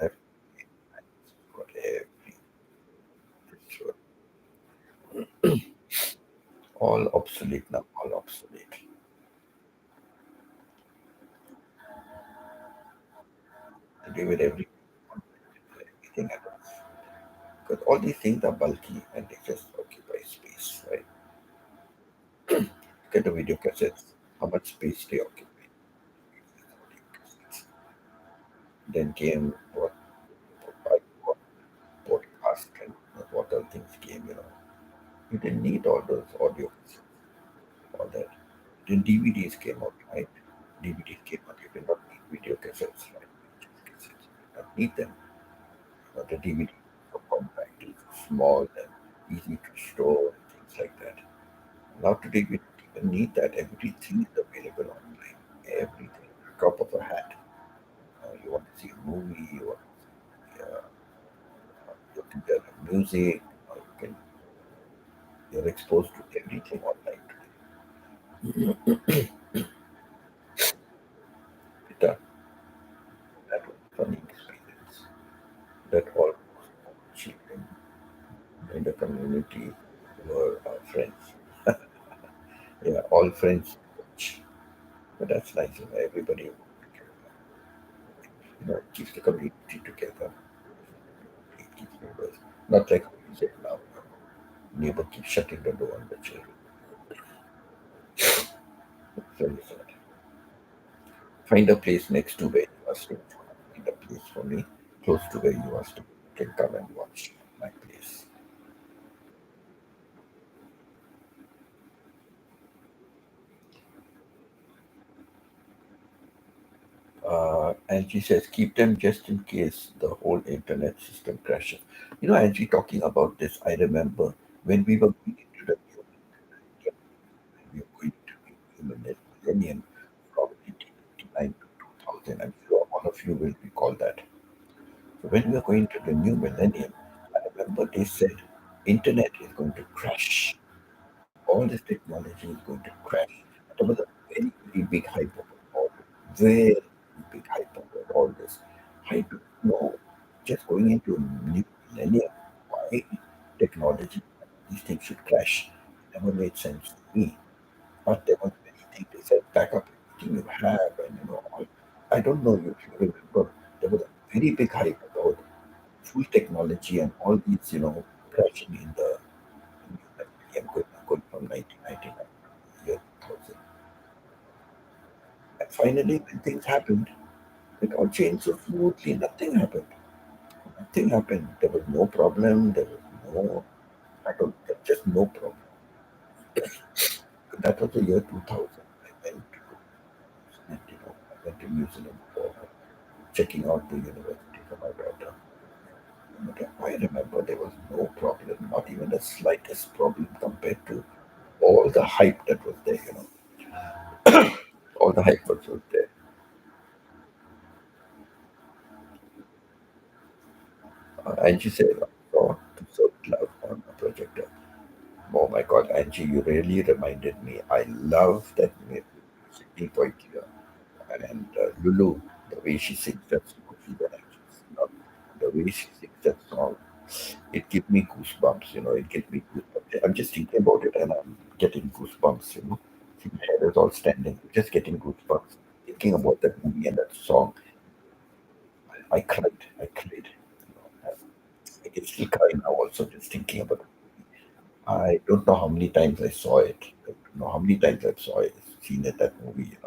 S1: have got everything. So all obsolete now. All obsolete. To do with everything else. Because all these things are bulky and they just occupy space, right? Look at the video cassettes. How much space they occupy. Then came what podcast and what other things came. You didn't need all those audio cassettes, all that. Then DVDs came out, right? DVDs came out. You did not need video cassettes, right? Cassettes. You did not need them. The DVD so compact, it's small and easy to store and things like that. Now today we don't even need that. Everything is available online. Everything. drop of a hat. You want to see a movie, you want to hear music, you can, you're exposed to everything online today. That was a funny experience. That all children in the community were our friends. Yeah, all friends. But that's nice. Everybody, it keeps the community together. It keeps neighbors. Not like we said now. Neighbor keeps shutting the door on the children. Very sad. Find a place next to where you are staying. Find a place for me close to where you are staying. You can come and watch my place. Angie says, keep them just in case the whole internet system crashes. Angie, talking about this, I remember when we were going into the we were going to the millennium from 1999 to 2000. I'm sure all of you will recall that. So when we were going to the new millennium, I remember they said, internet is going to crash. All this technology is going to crash. There was a very, very big hype of all this. Very big hype of all this. I don't know. Just going into a new millennium, why technology, these things should crash. Never made sense to me. But there was many things they said, back up everything you have, and all. I don't know if you remember, there was a very big hype about full technology and all these, crashing in the millennium going from 1999 to year 2000. And finally, when things happened, it all changed so smoothly. Nothing happened. Nothing happened. There was no problem. There was no, I don't, there was just no problem. That was the year 2000. I went to New Zealand for checking out the university for my daughter. But I remember there was no problem, not even the slightest problem compared to all the hype that was there. All the hype was there. Angie said, I saw to serve love on a projector. Oh my God, Angie, you really reminded me. I love that Sydney Poitier and Lulu, the way she sings that song. She's an actress, the way she sings that song, it gives me goosebumps. It gives me goosebumps. I'm just thinking about it and I'm getting goosebumps. See, my hair is all standing, just getting goosebumps. Thinking about that movie and that song, I cried. I cried. I can still cry now also just thinking about it. I don't know how many times I saw it. I don't know how many times I've seen it, that movie.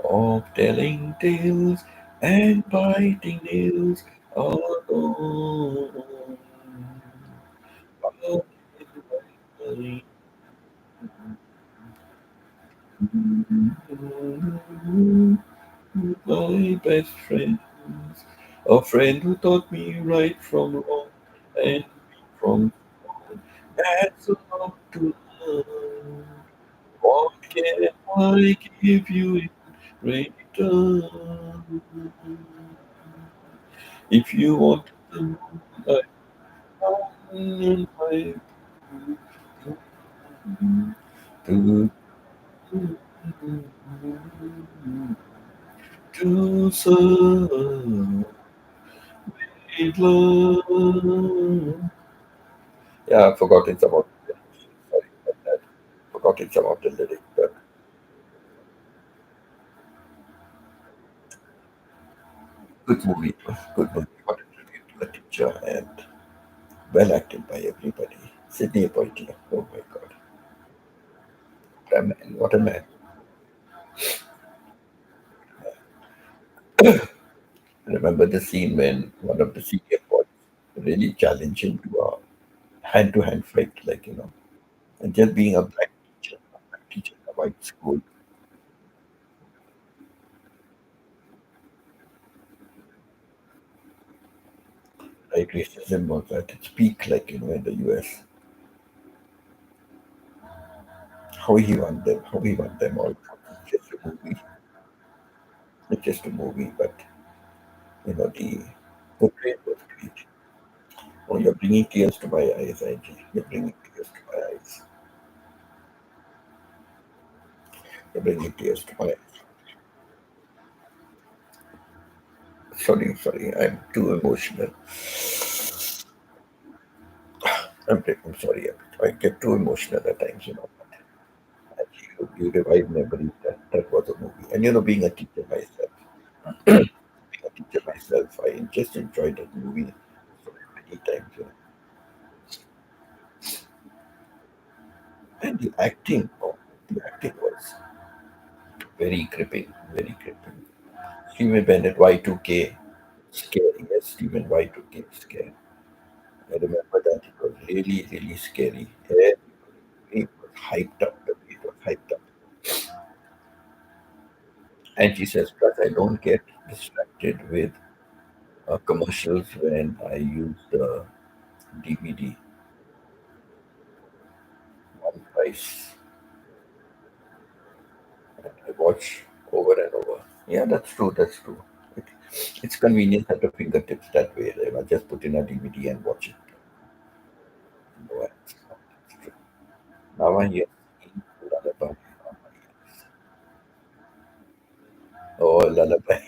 S1: Of telling tales and biting nails. Oh, oh, my best friends, a friend who taught me right from wrong and from that's enough to love. What can I give you in return? If you want to, I and I to to serve with love. Yeah, I've forgotten some of the lyrics. Sorry about that. Forgotten some of the lyrics, but good movie. Good movie. What a tribute to the teacher and well acted by everybody. Sydney Poitier. Oh my God. What a man. What a man. I remember the scene when one of the senior boys really challenged him to a hand to hand fight, and just being a black teacher in a white school, right? Racism was at its peak, in the US. how he want them all. It's just a movie. It's just a movie, but the portrait was great. Oh, you're bringing tears to my eyes, IG. You're bringing tears to my eyes. You're bringing tears to my eyes. Sorry, sorry. I'm too emotional. I'm sorry. I get too emotional at times. But you revive memories. That was a movie. And being a teacher myself, being a teacher myself, I just enjoyed that movie so many times. And the acting was very gripping, very gripping. Stephen Bennett, Y2K, scary. Yes, Stephen Y2K, scary. I remember that it was really, really scary. And it was hyped up. It was hyped up. And she says, plus I don't get distracted with commercials when I use the DVD. One price. And I watch over and over. Yeah, that's true. That's true. It, it's convenient at the fingertips that way. Just put in a DVD and watch it. It's true. Now I hear singing lullaby. Oh, lullaby.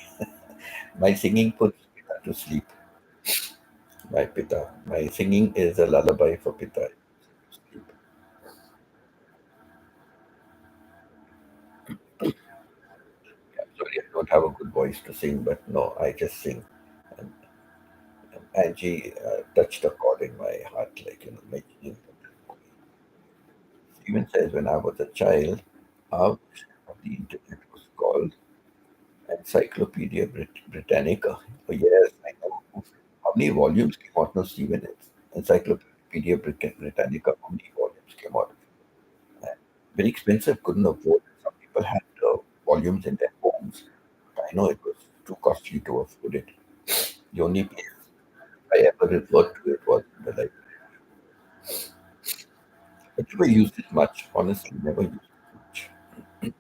S1: My singing puts Pita to sleep. My Pita. My singing is a lullaby for Pita. Sleep. I'm sorry, I don't have a good voice to sing, but no, I just sing. And, and Angie touched a chord in my heart, making even says when I was a child, our version of the internet was called Encyclopedia Britannica. Oh, yes, I know. How many volumes came out? No, Stephen, it's Encyclopedia Britannica. How many volumes came out? And very expensive, couldn't afford. Some people had volumes in their homes. I know it was too costly to afford it. The only place I ever referred to it was the library. I never used it much, honestly, never used it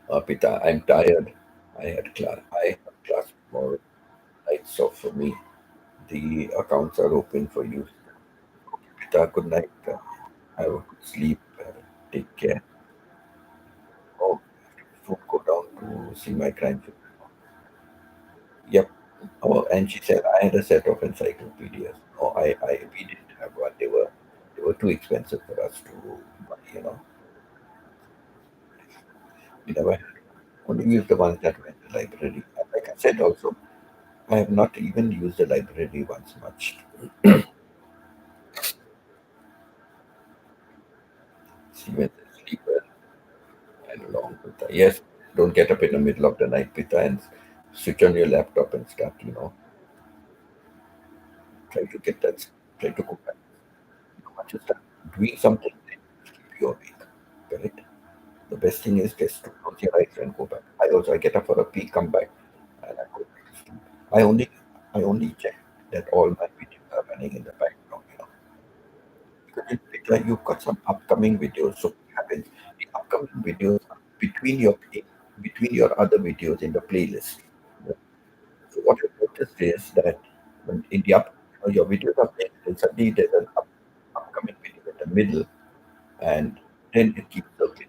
S1: much. Pita, I'm tired. I have class tomorrow. Lights off for me. The accounts are open for you. Pita, good night. Have a good sleep. Take care. Oh, soon go down to see my grandchildren. Yep. Oh, and she said I had a set of encyclopedias. Oh, we didn't have one. They were too expensive for us to buy. We never had. Only used the ones that were in the library. And like I said, also, I have not even used the library once much. See when they sleep well and long. Pita. Yes, don't get up in the middle of the night, Pita, and switch on your laptop and start. Try to get that. Try to go back. Once you start doing something, then keep you awake. Correct? The best thing is just to close your eyes and go back. I get up for a pee, come back, and I go back to sleep. I only I only check that all my videos are running in the background. Because it's like you've got some upcoming videos. So what happens? The upcoming videos are between your other videos in the playlist. So what I've noticed is that when in the your videos are playing, then suddenly there's an upcoming video in the middle, and then it keeps circling.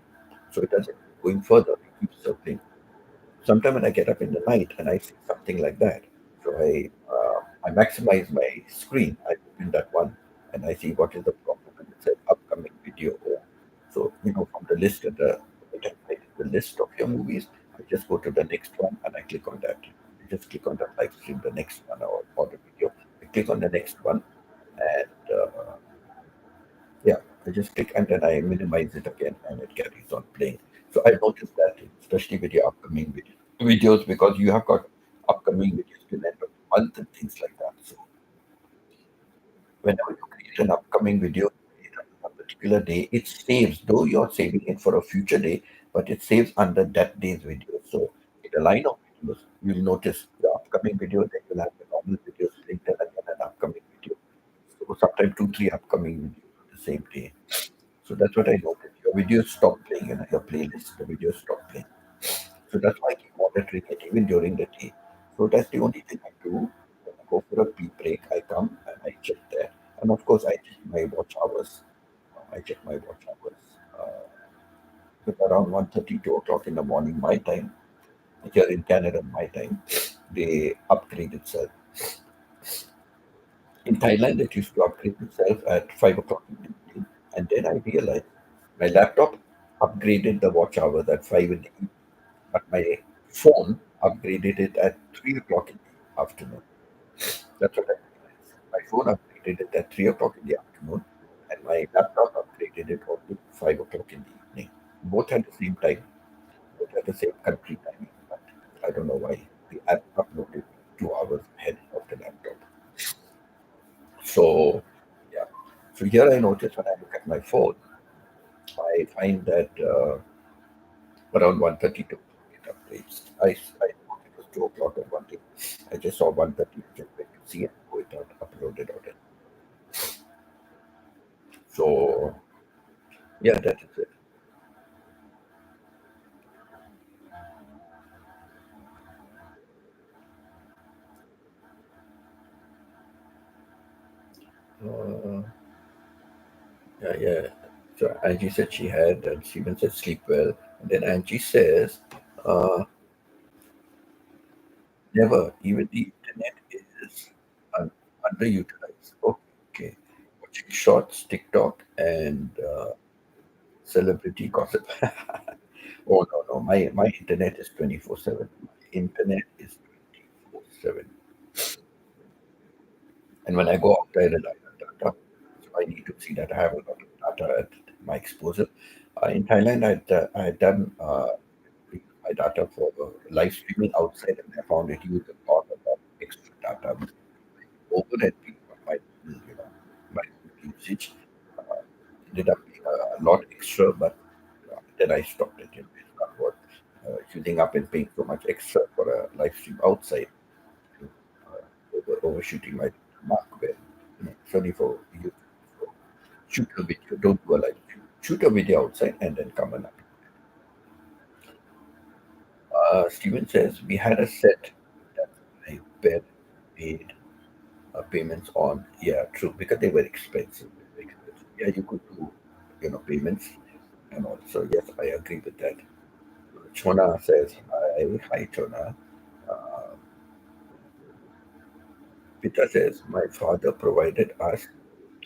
S1: So it doesn't going further, it keeps circling. Sometimes when I get up in the night and I see something like that, so I maximize my screen. I open that one and I see what is the problem, and it says upcoming video. So from the list at the right-hand side, the list of your movies, I just go to the next one and I click on that. I just click on the live stream, the next one, or the video. I click on the next one, and yeah, I just click and then I minimize it again and it carries on playing. So I noticed that, especially with your upcoming videos, because you have got upcoming videos till end of the month and things like that. So whenever you create an upcoming video on a particular day, it saves, though you're saving it for a future day, but it saves under that day's video. So in a line of videos, you'll notice the upcoming video, then you'll have the normal videos linked and again an upcoming video. So sometimes two, three upcoming videos on the same day. So that's what I noticed. the videos stop playing, your playlist, the videos stop playing. So that's why I keep monitoring it even during the day. So that's the only thing I do. When I go for a pee break, I come and I check there. And of course, I check my watch hours. I check my watch hours. With around 1:30, 2 o'clock in the morning, my time, here in Canada, my time, they upgrade itself. In Thailand, it used to upgrade itself at 5 o'clock in the evening. And then I realized my laptop upgraded the watch hours at 5 in the evening, but my phone upgraded it at 3 o'clock in the afternoon. That's what I realized. My phone upgraded it at 3 o'clock in the afternoon, and my laptop upgraded it only 5 o'clock in the evening. Both at the same time, both at the same country timing. But I don't know why the app uploaded 2 hours ahead of the laptop. So, yeah. So here I notice when I look at my phone, I find that around 1:32 it updates. I thought it was 2 o'clock or 1 day. I just saw 1:30, just went to see it, go it out, uploaded on it. So, yeah, that is it. Uh, yeah, yeah. So Angie said she had, and Steven said sleep well. And then Angie says, uh, never. Even the internet is un- underutilized. Okay. Watching shorts, TikTok, and celebrity gossip. Oh no, no. My internet is 24/7. My internet is 24/7. And when I go outside and I have data, so I need to see that I have a lot of data at my exposure. In Thailand, I had done my data for live streaming outside, and I found it used a lot of extra data. Over and my my usage ended up being a lot extra, but then I stopped it. It's not worth using up and paying so much extra for a live stream outside, overshooting my mark when it's only for you. Shoot a video, don't go live. Shoot a video outside and then come and upload. Steven says we had a set that I paid payments on. Yeah, true, because they were expensive. Very expensive. Yeah, you could do payments and also yes, I agree with that. Chona says hi Chona. Uh, Pita says my father provided us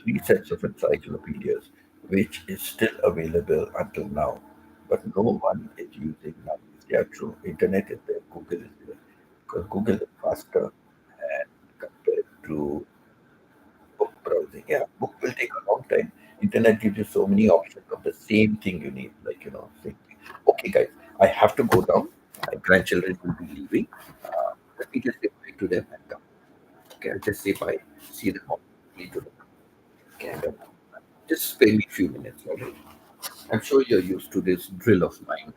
S1: 3 sets of encyclopedias, which is still available until now, but no one is using now. Yeah, true. Internet is there, Google is there, because Google is faster and compared to book browsing. Yeah, book will take a long time. Internet gives you so many options of the same thing you need, like same thing. Okay, guys, I have to go down. My grandchildren will be leaving. Let me just say bye to them and come. Okay, I'll just say bye. See them all. Leave to them. Okay, and, just spare me a few minutes, all right? I'm sure you're used to this drill of mine.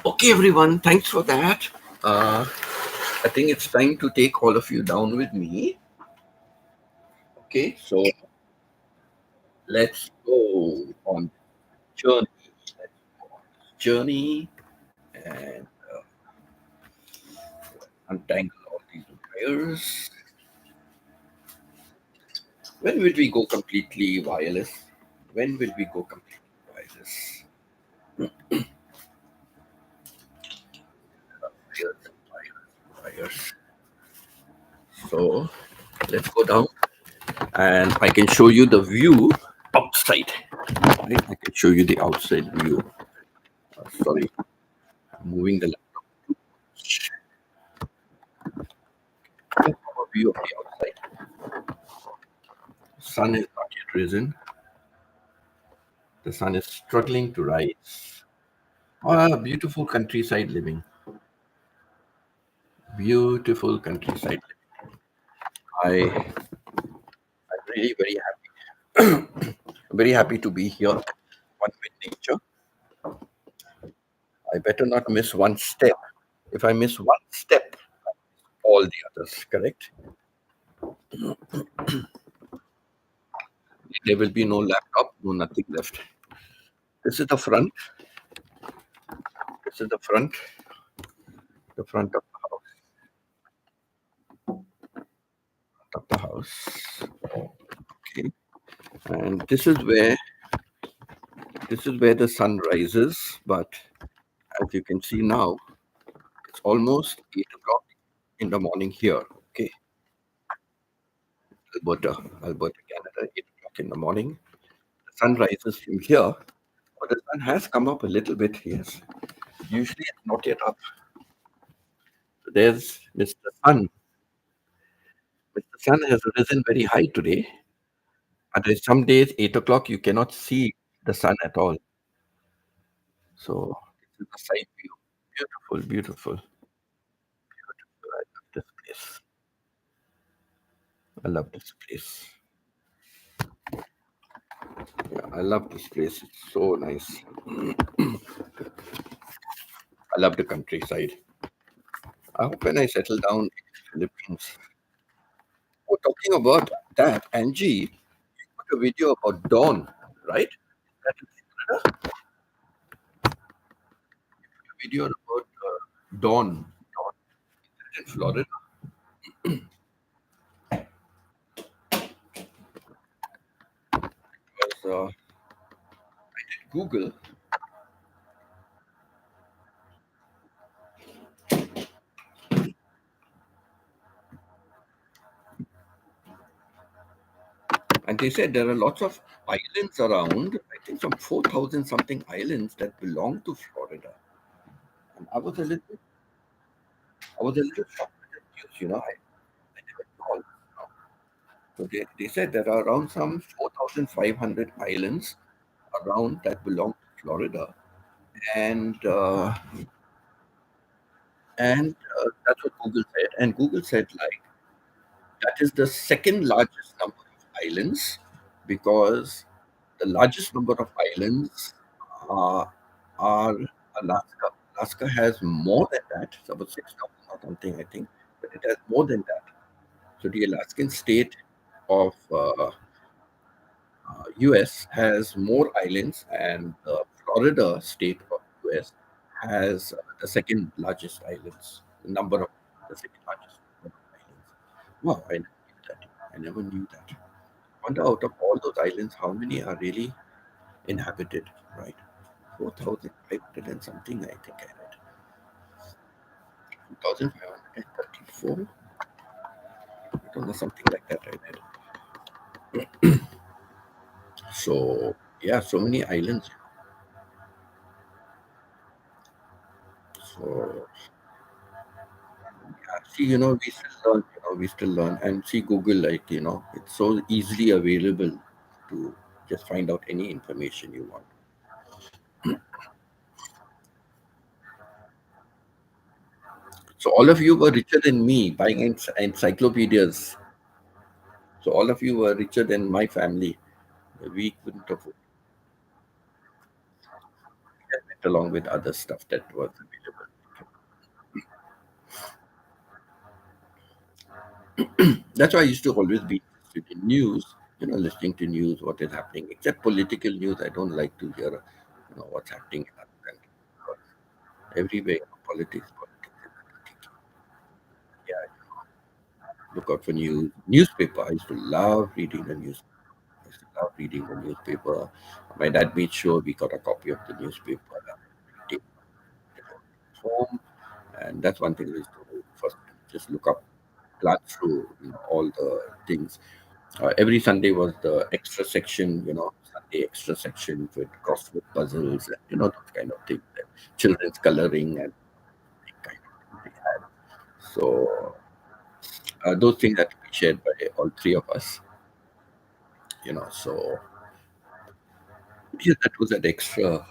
S1: Okay, everyone, thanks for that. I think it's time to take all of you down with me. Okay, so let's go on journey. Let's go on journey and untangle all these wires. When will we go completely wireless? When will we go completely wireless? Wires, wires, wires. So let's go down and I can show you the view outside. Right? I can show you the outside view. Sorry, I'm moving the laptop. Overview of the outside. Sun is not yet risen. The sun is struggling to rise. Ah, beautiful countryside living. Beautiful countryside living. I'm really very happy to be here. One with nature. I better not miss one step. If I miss one step, all the others, correct? There will be no laptop, no nothing left. This is the front. This is the front of the house. Okay. And this is where the sun rises, but as you can see now, it's almost 8 o'clock in the morning here. Okay, Alberta, Canada, 8 o'clock in the morning. The sun rises from here, but the sun has come up a little bit. Yes, usually it's not yet up. So there's Mr. Sun. Mr. Sun has risen very high today, and there's some days 8 o'clock you cannot see the sun at all. So this is the side view. Beautiful, beautiful. I love this place. I love this place. Yeah, I love this place. It's so nice. I love the countryside. I hope when I settle down in the Philippines. Oh, talking about that, Angie, you put a video about dawn, right? That is a video about dawn in Florida. Because Google, and they said there are lots of islands around. I think some 4,000 something islands that belong to Florida. And I was a little shocked with the news. I never saw. So they said there are around some 4,500 islands around that belong to Florida, and that's what Google said. And Google said like that is the second largest number of islands because the largest number of islands uh, are Alaska. Alaska has more than that. It's about 6,000 or something, I think, but it has more than that. So the Alaskan state of US has more islands, and the Florida state of US has the second largest islands, the number of the second largest number of islands. Wow, I never knew that. I never knew that. Wonder out of all those islands, how many are really inhabited, right? 4,500 and something, I think I read. 2,534? I don't know, something like that I read. So, yeah, so many islands. So, see, we still learn, we still learn. And see, Google, like, it's so easily available to just find out any information you want. So, all of you were richer than me buying encyclopedias. So, all of you were richer than my family. We couldn't afford it along with other stuff that was available. That's why I used to always be interested in news, listening to news, what is happening. Except political news, I don't like to hear, what's happening in other countries. Because everywhere, politics. Yeah, look out for news. Newspaper. I used to love reading the news. I used to love reading the newspaper. My dad made sure we got a copy of the newspaper. Take it home, and that's one thing I used to do first. Just look up, glance through, all the things. Every Sunday was the extra section, Sunday extra section with crossword puzzles, those kind of things. children's coloring and kind of thing they had. So those things had to be shared by all three of us, So yeah, that was an extra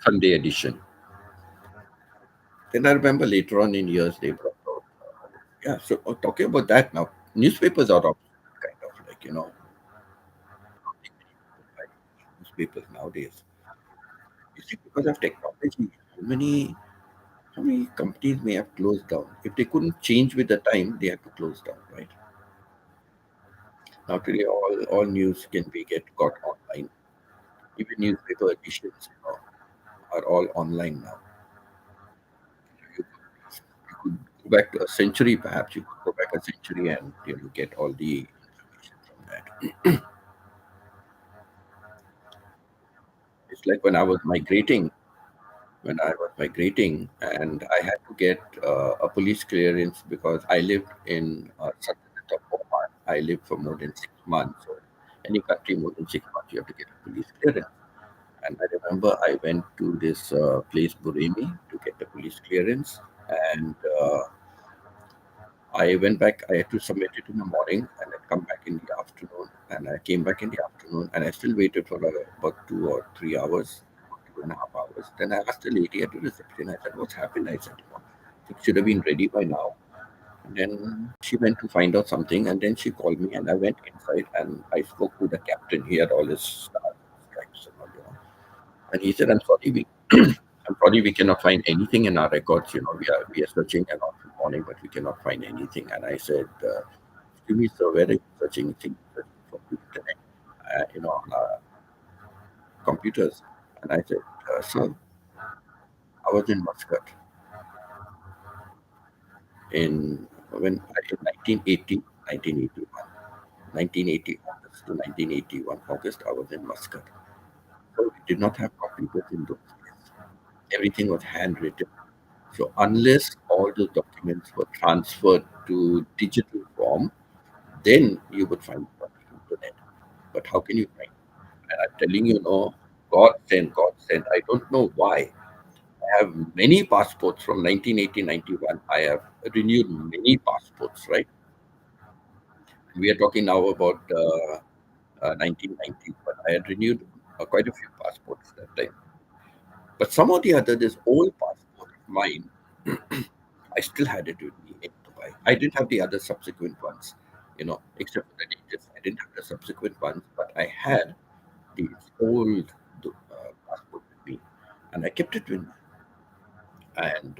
S1: Sunday edition. Then I remember later on in years they brought out. Yeah, so talking about that now, newspapers are obsolete, kind of like, don't think many people buy newspapers nowadays. You see, because of technology, how many companies may have closed down? If they couldn't change with the time, they had to close down, right? Now today, all news can be get got online. Even newspaper editions, are all online now. You could go back to a century, perhaps you could go back a century and get all the information from that. It's like when I was migrating, and I had to get a police clearance because I lived in Sultanate of Oman. I lived for more than 6 months. So any country more than 6 months, you have to get a police clearance. And I remember I went to this place, Buremi, to get the police clearance. And I went back. I had to submit it in the morning, and I'd come back in the afternoon. And I came back in the afternoon, and I still waited for about 2 or 3 hours, 2.5 hours. Then I asked the lady at the reception. I said, "What's happened?" I said, "It should have been ready by now." And then she went to find out something, and then she called me, and I went inside, and I spoke to the captain. He had all his stars, stripes, and all. And he said, "I'm sorry, I'm sorry, we cannot find anything in our records. We are searching around the morning, but we cannot find anything." And I said, "Excuse me, sir, where are you searching? Things searching for the internet, on our computers." And I said, "Sir, I was in Muscat in 1980, 1981, 1980 August to 1981 August. I was in Muscat. So we did not have computers in those days. Everything was handwritten. So unless all the documents were transferred to digital form, then you would find it on the internet. But how can you find it? And I'm telling you, no, God sent, God sent. I don't know why. I have many passports from 1980, 91. I have renewed many passports, right? We are talking now about 1990, but I had renewed quite a few passports that time. But some of the other, this old passport of mine, I still had it with me in Dubai. I didn't have the other subsequent ones, except for the natives. I didn't have the subsequent ones, but I had these old passport with me, and I kept it with me. And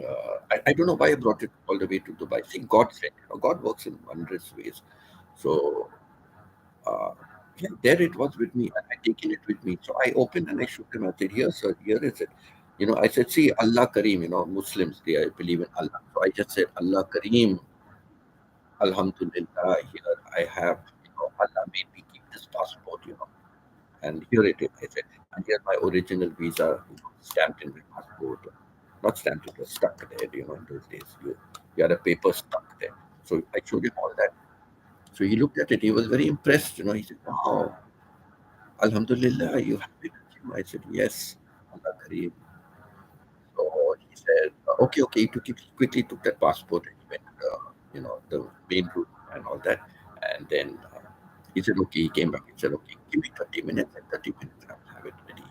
S1: I don't know why I brought it all the way to Dubai. See, God said, God works in wondrous ways. So uh, yeah, there it was with me, and I taken it with me. So I opened and I showed him. I said, "Here, sir, here is it." I said, "See, Allah Kareem, Muslims, they believe in Allah." So I just said, "Allah Kareem, Alhamdulillah, here I have, Allah made me keep this passport, and here it is." I said, "And here's my original visa, stamped in my passport. Not stamped, it was stuck there, in those days. You had a paper stuck there." So I showed him all that. So he looked at it. He was very impressed, He said, "Wow, Alhamdulillah, you have it with you." I said, "Yes, Allah Kareem." So he said, "Okay, okay." He quickly took that passport and he went to the main room and all that. And then he said, "Okay." He came back. He said, "Okay, give me 30 minutes. And 30 minutes, I'll have it ready."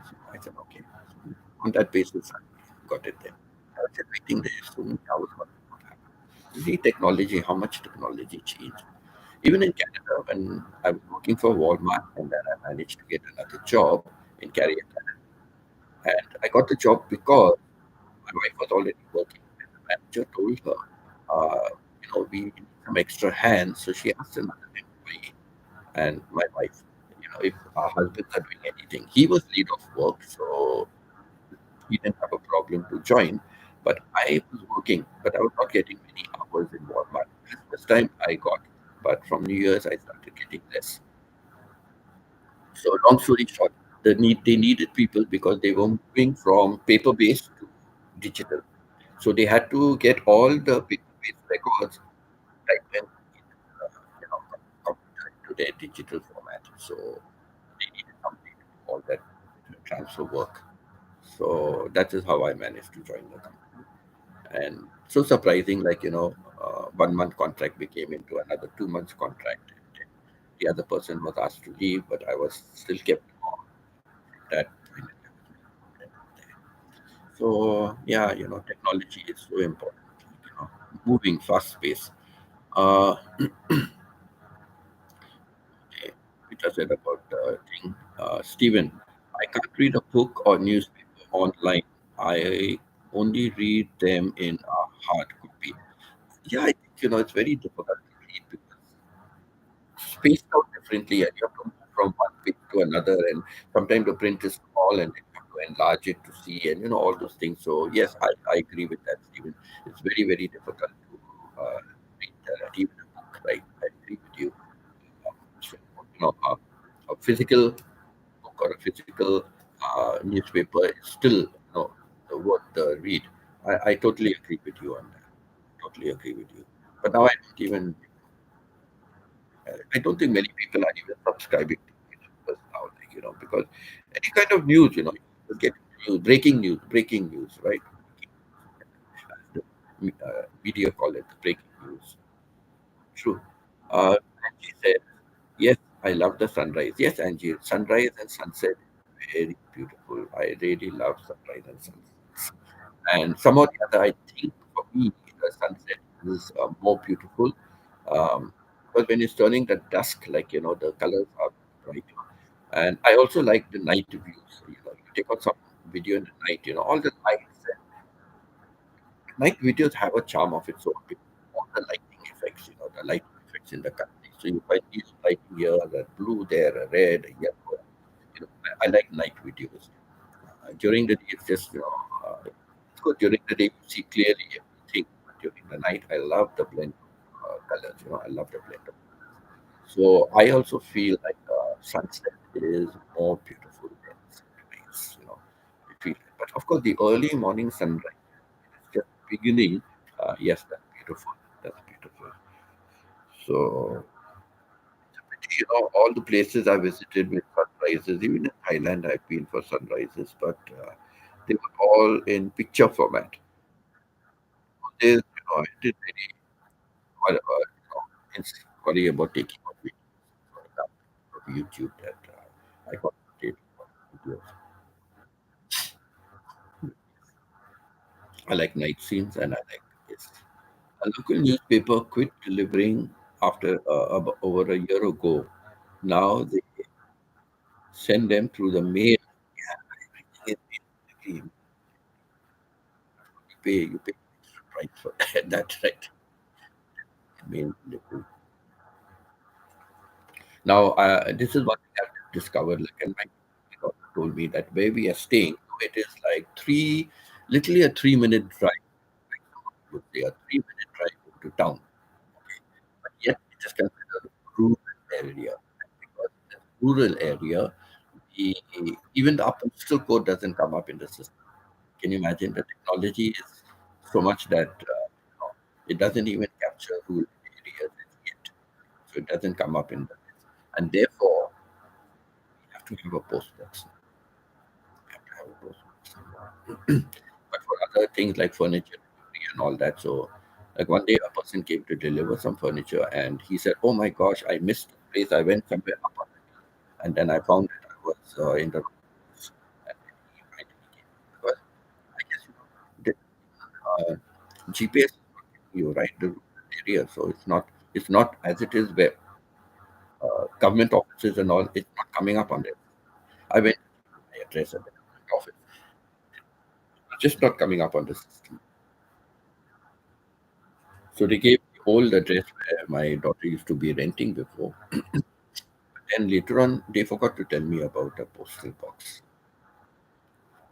S1: So I said, "Okay." So on that basis, I got it then. I was just waiting there so many hours for what happened. You see, technology, how much technology changed. Even in Canada, when I was working for Walmart and then I managed to get another job in Carrier, and I got the job because my wife was already working, and the manager told her, we need some extra hands. So she asked another employee and my wife, if our husbands are doing anything. He was laid off work, so he didn't have a problem to join. But I was working, but I was not getting many hours in Walmart. This time I got, but from New Year's I started getting less. So long story short, they needed people because they were moving from paper based to digital. So they had to get all the paper based records like when computer into their digital format. So they needed somebody to do all that. transfer work. So that is how I managed to join the company. And so surprising, like, 1 month contract became into another 2 months contract. The other person was asked to leave, but I was still kept on that point. So yeah, technology is so important. Moving fast pace. Uh, okay, we just said about the thing. Stephen, I can't read a book or newspaper online. I only read them in a hard copy. Yeah, I think it's very difficult to read because spaced out differently, and you have to move from one page to another, and sometimes the print is small and you have to enlarge it to see, and all those things. So yes, I agree with that, Stephen. It's very, very difficult to read even a book, right? I agree with you. So, a physical book or a physical newspaper is still worth the read. I totally agree with you on that. Totally agree with you. But now I don't think many people are even subscribing to newspapers now, like, because any kind of news, you get news, breaking news, right? The media call it breaking news. True. And she said, yes, I love the sunrise. Yes, Angie, sunrise and sunset, very beautiful. I really love sunrise and sunset. And some or the other, I think for me, the sunset is more beautiful, because when it's turning the dusk, like, the colors are bright. And I also like the night views. You take out some video in the night, all the lights. And night videos have a charm of its own, because all the lighting effects, the lighting effects in the country. So you find these lighting here, a blue there, a red, a yellow. I like night videos. During the day, it's just, it's good. During the day, you see clearly everything. But during the night, I love the blend of colors. I love the blend of. So I also feel like sunset is more beautiful than sunrise. I feel it. But of course, the early morning sunrise, it's just beginning. Yes, that's beautiful. That's beautiful. So, all the places I visited with sunrises, even in Thailand, I've been for sunrises, but they were all in picture format. I did really sorry about taking a video of YouTube that I got to take videos. I like night scenes and I like this. A local newspaper quit delivering after over a year ago. Now they send them through the mail. Yeah, you pay extra price for that. That's right. Mail delivery. Now, this is what we have discovered. Like, and my doctor told me that where we are staying, it is like literally a 3-minute drive. Like someone would say a 3-minute drive to town. But yet, it is considered a rural area. And because it's a rural area, the, even the postal code doesn't come up in the system. Can you imagine? The technology is so much that it doesn't even capture rural areas yet. So it doesn't come up in the list. And therefore, you have to have a post box. You have to have a post box. But for other things like furniture delivery and all that, so like one day a person came to deliver some furniture and he said, "Oh my gosh, I missed the place. I went somewhere up on the hill, and then I found that I was in the wrong place." And then he finally came. Because I guess the GPS is not giving you right the rural area, so it's not as it is where government offices and all. It's not coming up on there. I went to my address at the government office. It's just not coming up on the system. So they gave the old address where my daughter used to be renting before. Then later on, they forgot to tell me about a postal box.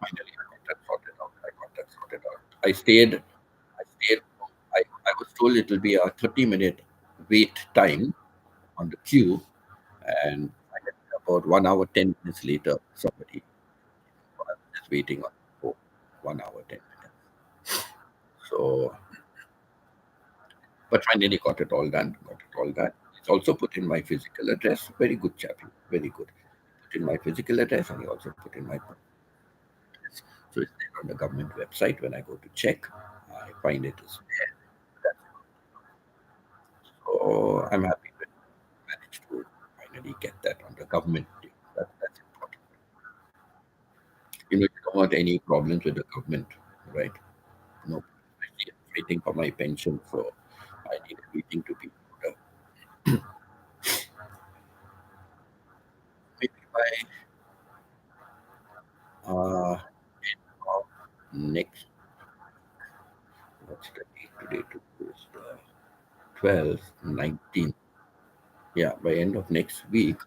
S1: Finally, I got that sorted out. I stayed. I was told it will be a 30-minute wait time on the queue, and about 1 hour, 10 minutes later, somebody was just waiting on for 1 hour, 10 minutes. So, but finally got it all done. Got it all done. It's also put in my physical address. Very good chappy. Very good. put in my physical address and I also put in my address. So it's there on the government website. When I go to check, I find it is there. So I'm happy to manage to finally get that on the government. That's important. You don't want any problems with the government, right? No, I'm waiting for my pension, so I need everything to be maybe by uh, next, what's the date today? Today is the 12th, 19th. Yeah, by end of next week,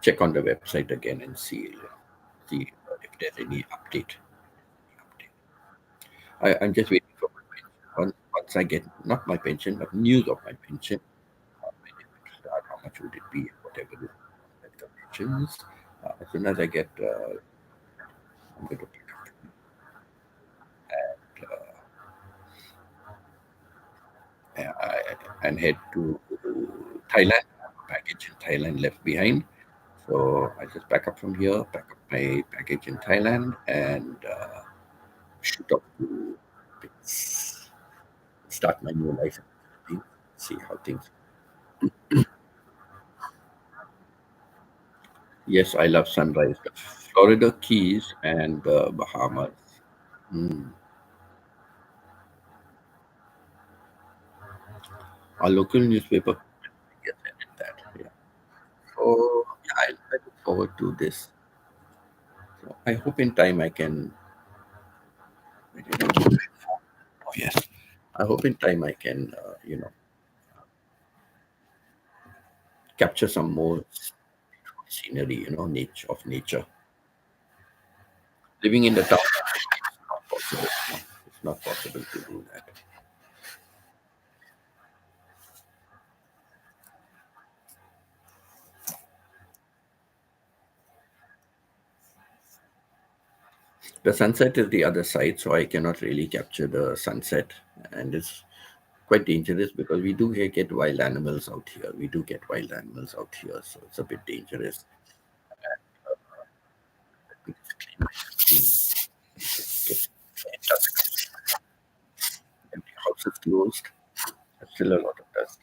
S1: check on the website again and see if there's any update. I'm just waiting for my pension. Once I get not my pension, but news of my pension, when it will start, how much would it be, whatever the calculations. As soon as I get, I'm going to pick up and head to Thailand. Package in Thailand left behind. So I just pack up from here, pack up my package in Thailand, and shoot up to start my new life. See how things. Yes, I love sunrise. The Florida Keys and the Bahamas. Mm. Our local newspaper. Yes, I did that. Yeah. So yeah, I look forward to this. So I hope in time I can. Oh yes, I hope in time I can. Capture some more scenery. Nature of nature. Living in the town, it's not possible. It's not possible to do that. The sunset is the other side, so I cannot really capture the sunset, and it's quite dangerous because we do get wild animals out here. We do get wild animals out here, so it's a bit dangerous. It's clean my skin, get dust. And the house is closed. There's still a lot of dust.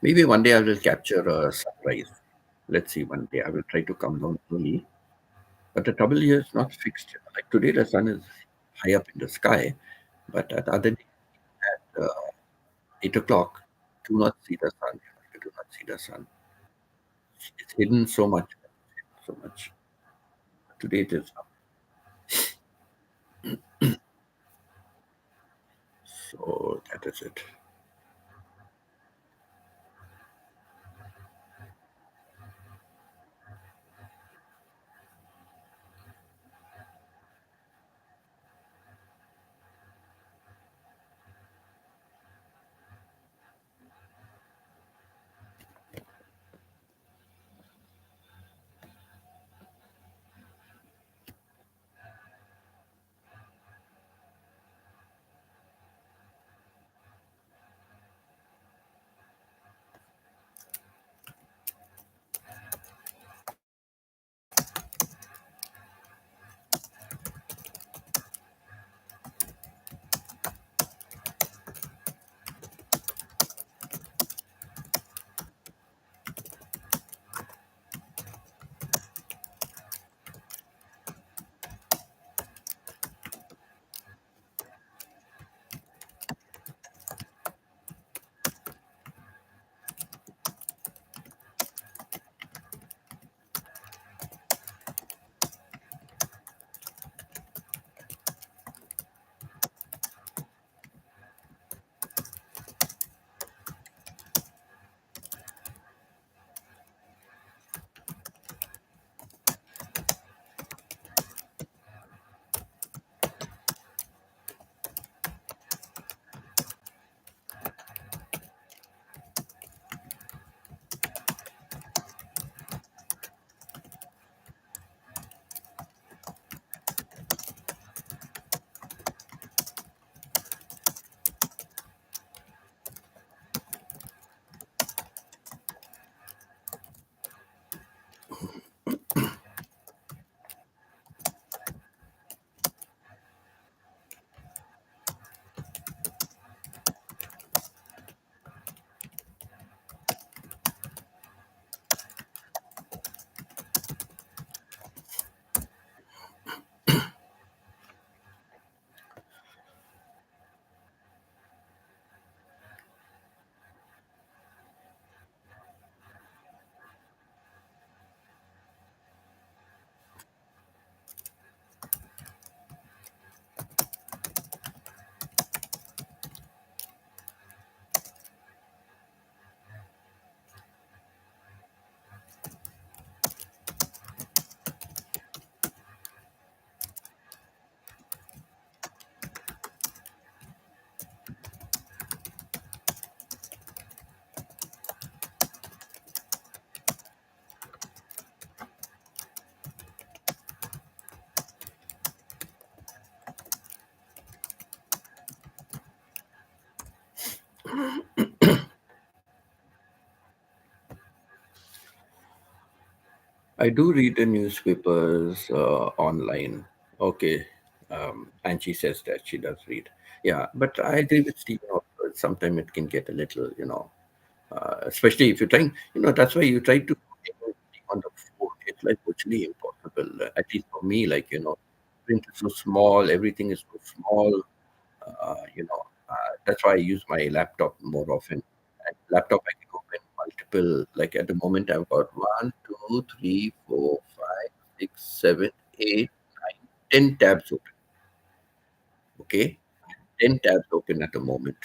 S1: Maybe one day I will capture a sunrise. Let's see. One day I will try to come down early. But the trouble here is not fixed. Like today, the sun is high up in the sky, but at other day at 8 o'clock, do not see the sun. You do not see the sun. It's hidden so much, so much. Today it is up. So that is it.
S2: I do read the newspapers online. Okay. And she says that she does read. Yeah, but I agree with Stephen also. Sometimes it can get a little, especially if you're trying, that's why you try to do everything on the phone. It's like virtually impossible. At least for me, like, print is so small, everything is so small. That's why I use my laptop more often. And laptop I can open multiple. Like at the moment, I've got one, two, three, four, five, six, seven, eight, nine, 10 tabs open. Okay, 10 tabs open at the moment.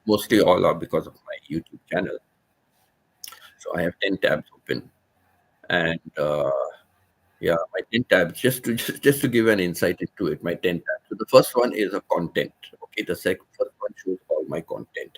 S2: Mostly all are because of my YouTube channel. So I have 10 tabs open, and yeah, my 10 tabs. Just to give an insight into it, my 10 tabs. So the first one is a content. Okay, the second first one shows all my content.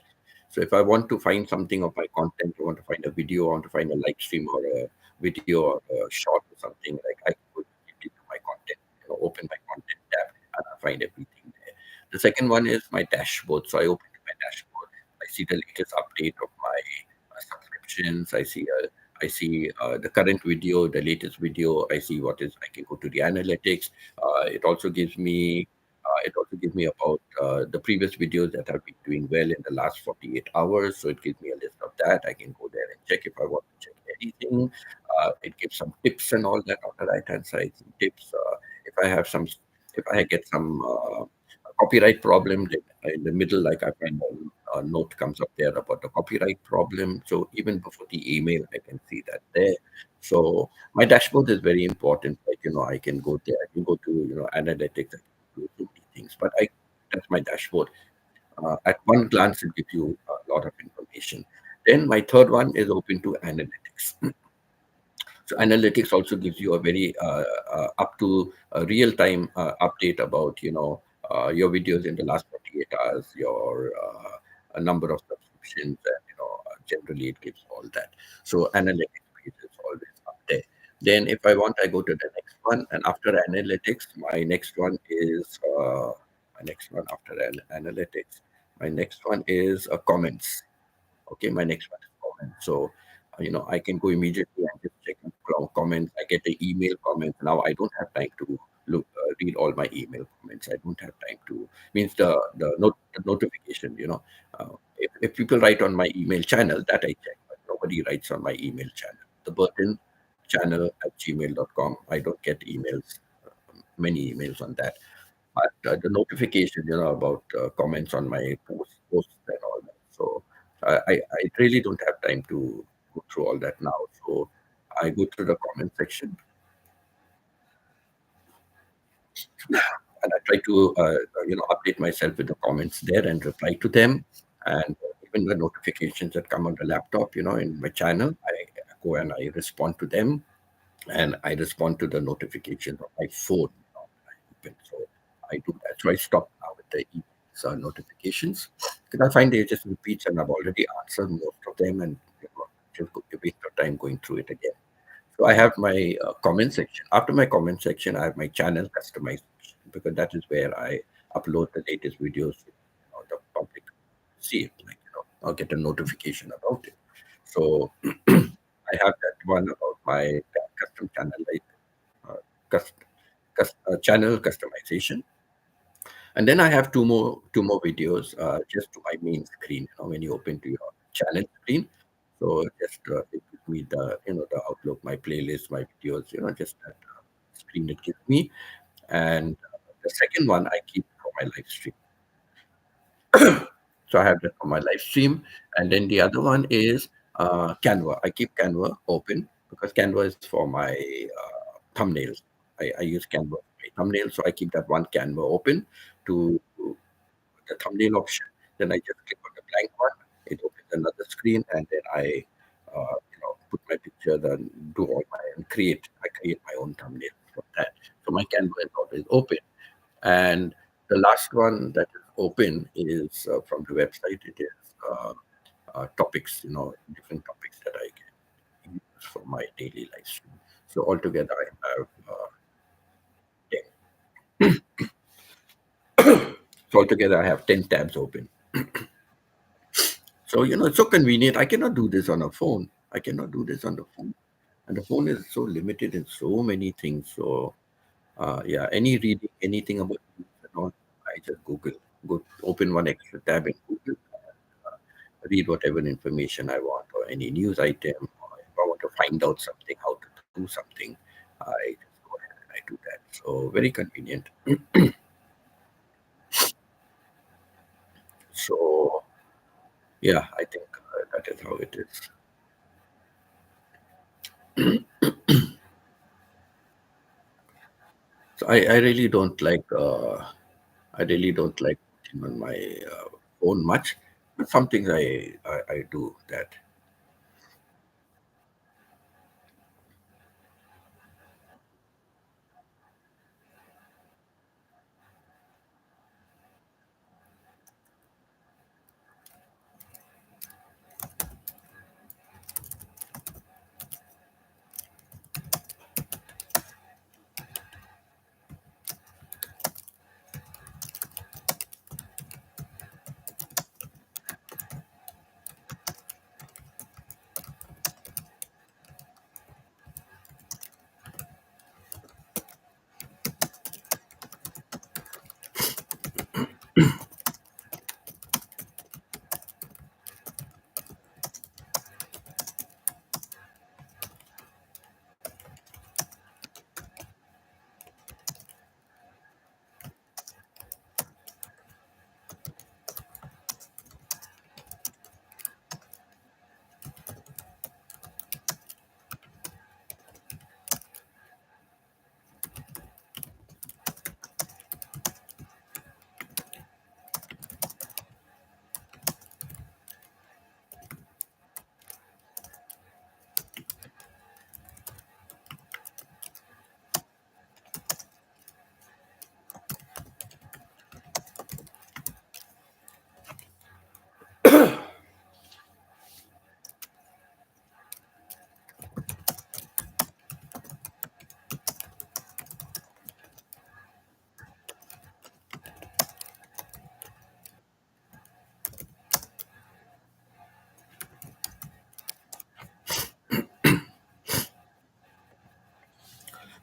S2: So if I want to find something of my content, I want to find a video, I want to find a live stream or a video or a short or something, like I can go into my content, open my content tab and I find everything there. The second one is my dashboard. So I open my dashboard. I see the latest update of my subscriptions. I see the current video, the latest video. I see what is. I can go to the analytics. It also gives me. About the previous videos that have been doing well in the last 48 hours. So it gives me a list of that. I can go there and check if I want to check anything. It gives some tips and all that on the right hand side. Some tips. If I have some, if I get some copyright problem, then in the middle, like I find a note comes up there about the copyright problem. So even before the email, I can see that there. So my dashboard is very important. Like, I can go there, I can go to, analytics, I can do so many things, but that's my dashboard. At one glance, it gives you a lot of information. Then my third one is open to analytics. So analytics also gives you a very up to real time update about your videos in the last 48 hours, your a number of subscriptions, and generally it gives all that. So analytics page is always up there. Then if I want, I go to the next one, and after analytics, my next one is my next one after analytics. My next one is comments. Okay, my next one is comment. So, I can go immediately and just check comments. I get the email comments. Now I don't have time to read all my email comments. I don't have time to means the notification. If people write on my email channel, that I check, but nobody writes on my email channel. The Burton channel at gmail.com. I don't get emails, many emails on that. But the notification, about comments on my posts and all that. So I really don't have time to go through all that now. So I go to the comment section and I try to update myself with the comments there and reply to them. And even the notifications that come on the laptop, in my channel, I go and I respond to them, and I respond to the notifications on my phone. Open. So I do that. So I stop now with the emails notifications because I find they just repeats, and I've already answered most of them, and just waste your time going through it again. So I have my comment section. After my comment section, I have my channel customization because that is where I upload the latest videos. The public see it, like I'll get a notification about it. So I have that one about my custom channel, like uh, custom channel customization. And then I have two more videos just to my main screen. When you open to your channel screen, so just it gives me the outlook, my playlist, my videos. Just that screen it gives me. And the second one I keep for my live stream. So I have that for my live stream, and then the other one is Canva. I keep Canva open because Canva is for my thumbnails. I use Canva for my thumbnails, so I keep that one Canva open to the thumbnail option. Then I just click on the blank one. It opens another screen, and then I, put my picture, then do all my and create. I create my own thumbnail for that. So my Canva is always open. And the last one that is open is from the website. It is topics, different topics that I can use for my daily life stream. So altogether, I have 10. So altogether, I have 10 tabs open. So, it's so convenient. I cannot do this on a phone. I cannot do this on the phone. And the phone is so limited in so many things. So yeah, any reading, anything about news and all, I just Google, go open one extra tab in Google, read whatever information I want, or any news item, or if I want to find out something, how to do something, I just go ahead and I do that. So very convenient. So yeah, I think that is how it is. So I really don't like putting on my phone much, but some things I do that.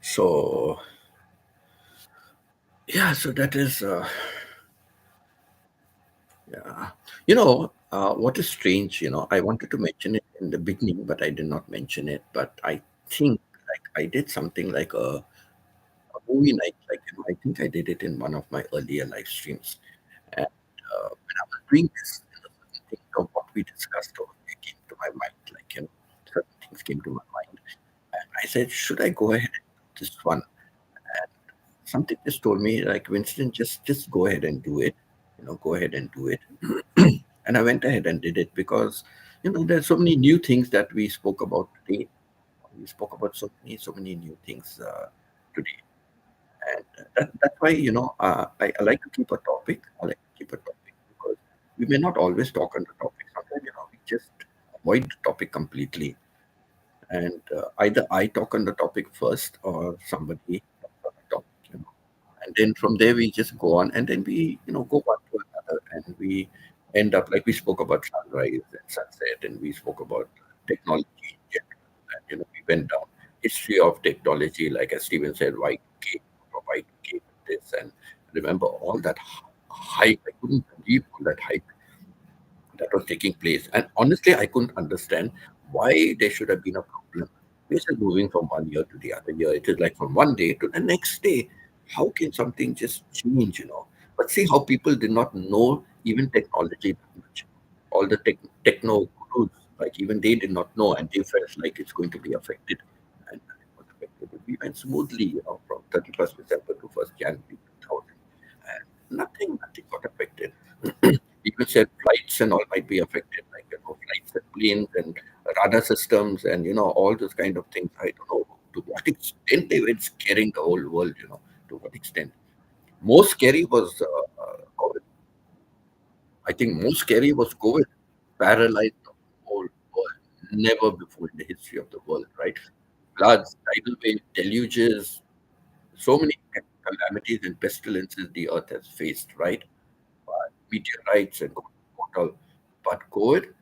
S2: So yeah, so that is yeah. What is strange, I wanted to mention it in the beginning, but I did not mention it. But I think like I did something like a movie night, like I think I did it in one of my earlier live streams. And when I was doing this, certain things of what we discussed over there came to my mind, like certain things came to my mind. And I said, should I go ahead and do this one? And something just told me, like, Winston, just go ahead and do it. Go ahead and do it. And I went ahead and did it because there's so many new things that we spoke about today. We spoke about so many new things today, and that's why I like to keep a topic. I like to keep a topic because we may not always talk on the topic. Sometimes we just avoid the topic completely, and either I talk on the topic first or somebody talks on the topic. And then from there we just go on, and then we go one to another, and we end up like we spoke about sunrise and sunset, and we spoke about technology in general, and we went down history of technology, like as Stephen said, Y2K or Y2K this, and remember all that hype. I couldn't believe all that hype that was taking place. And honestly, I couldn't understand why there should have been a problem. We're just moving from one year to the other year. It is like from one day to the next day. How can something just change? But see how people did not know even technology that much. All the techno gurus, like even they did not know, and they felt like it's going to be affected. And it was affected. We went smoothly, from 31st December to 1st January 2000. And nothing got affected. People said flights and all might be affected, like flights and planes and radar systems and all those kind of things. I don't know to what extent they were scaring the whole world. To what extent. Most scary was COVID. I think most scary was COVID. Paralyzed the whole world. Never before in the history of the world, right? Floods, tidal waves, deluges, so many calamities and pestilences the earth has faced, right? Meteorites and portal. But COVID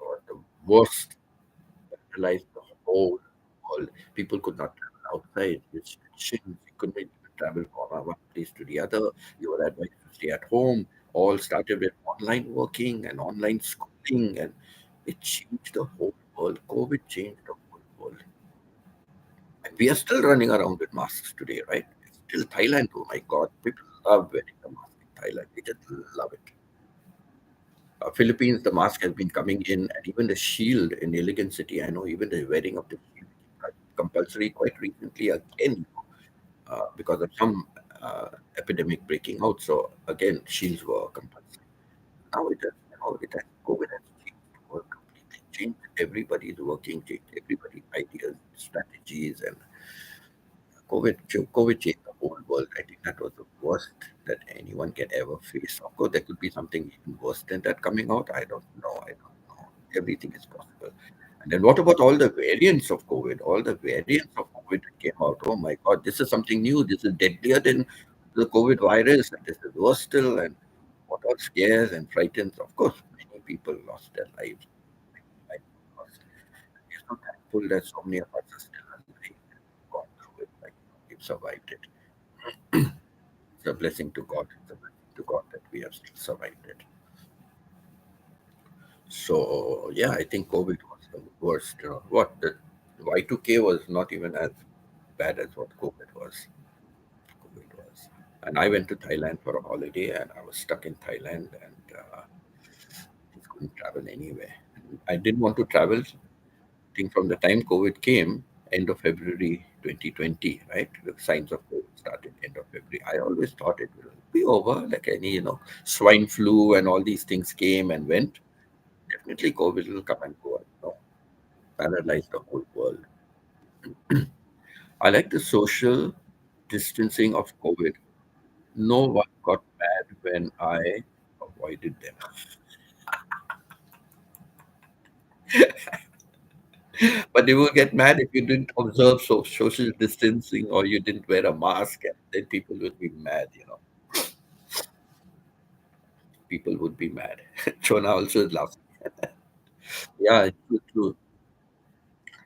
S2: was the worst, paralyzed the whole. world. People could not travel outside. Restrictions. You couldn't even travel from one place to the other. You were advised to stay at home. All started with online working and online schooling, and it changed the whole world. COVID changed the whole world. And we are still running around with masks today, right? Still Thailand, oh my God, people love wearing the mask in Thailand. They just love it. Philippines, the mask has been coming in, and even the shield in Elegant City. I know even the wearing of the shield became compulsory quite recently again because of some epidemic breaking out. So again, shields were compulsory. Now it has COVID has changed the world completely, changed everybody's working, changed everybody's ideas, strategies, and COVID changed the whole world. I think that was the worst that anyone can ever face. Of course, there could be something even worse than that coming out. I don't know. I don't know. Everything is possible. And then what about all the variants of COVID? All the variants of COVID that came out. Oh my God, this is something new. This is deadlier than the COVID virus. And this is worse still. And what all scares and frightens. Of course, many people lost their lives. Many lives were lost. We're so thankful that so many of us are still alive and gone through it. Like, we've survived it. It's a blessing to God. It's a blessing to God that we have still survived it. So yeah, I think COVID was the worst. What the Y2K was not even as bad as what COVID was. COVID was, and I went to Thailand for a holiday, and I was stuck in Thailand, and just couldn't travel anywhere. And I didn't want to travel. I think from the time COVID came, end of February 2020, right? The signs of COVID started end of February. I always thought it will be over, like any, swine flu and all these things came and went. Definitely COVID will come and go, paralyze the whole world. I like the social distancing of COVID. No one got mad when I avoided them. But they will get mad if you didn't observe social distancing or you didn't wear a mask, and then people will be mad. People would be mad. Chona also laughs. Yeah, it's true, true.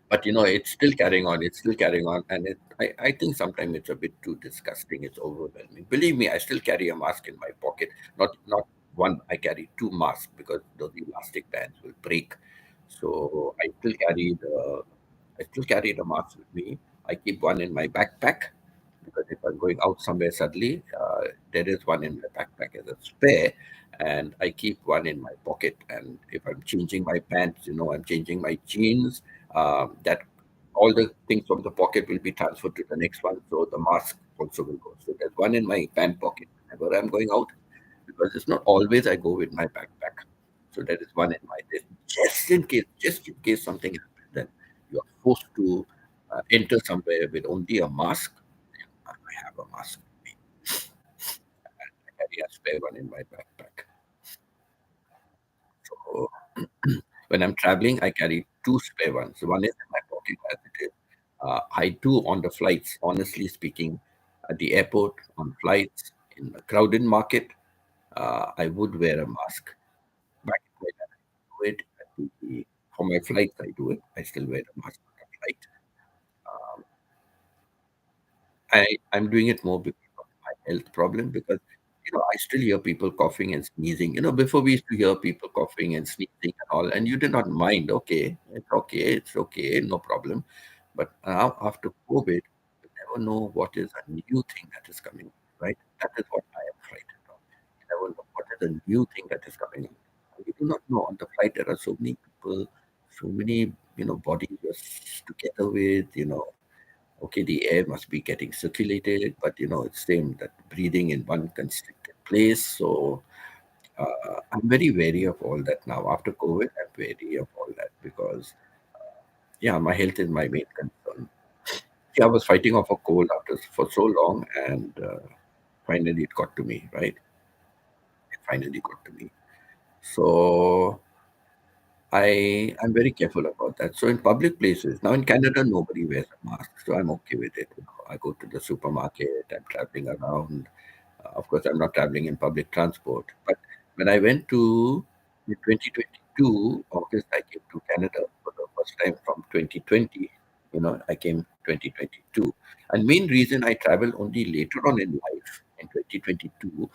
S2: But it's still carrying on. It's still carrying on, and I think sometimes it's a bit too disgusting. It's overwhelming. Believe me, I still carry a mask in my pocket. Not one. I carry two masks because the elastic bands will break. So I still carry the mask with me. I keep one in my backpack because if I'm going out somewhere suddenly, there is one in my backpack as a spare, and I keep one in my pocket. And if I'm changing my pants, I'm changing my jeans, that all the things from the pocket will be transferred to the next one, so the mask also will go. So there's one in my pant pocket whenever I'm going out, because it's not always I go with my backpack. So there is one in my desk, just in case something happens, then you are forced to enter somewhere with only a mask. I have a mask with me. I carry a spare one in my backpack. So when I'm traveling, I carry two spare ones. One is in my pocket as it is. I do on the flights, honestly speaking, at the airport, on flights, in a crowded market, I would wear a mask. Back in Thailand, I do it. For my flights, I do it. I still wear a mask on the flight. Um, I'm doing it more because of my health problem, because I still hear people coughing and sneezing. Before we used to hear people coughing and sneezing and all, and you did not mind. Okay, it's okay, no problem. But now after COVID, you never know what is a new thing that is coming, right? That is what I am frightened of. You never know what is a new thing that is coming. You do not know. On the flight, there are so many people, so many bodies you're together with. Okay, the air must be getting circulated, but it's same that breathing in one constricted place. So I'm very wary of all that now. After COVID, I'm wary of all that because yeah, my health is my main concern. Yeah, I was fighting off a cold after for so long, and finally it got to me. Right, it finally got to me. So I'm very careful about that. So in public places now in Canada, nobody wears a mask, so I'm okay with it. I go to the supermarket. I'm traveling around. Of course, I'm not traveling in public transport. But when I went to in 2022 August, I came to Canada for the first time from 2020. I came 2022. And main reason I traveled only later on in life in 2022,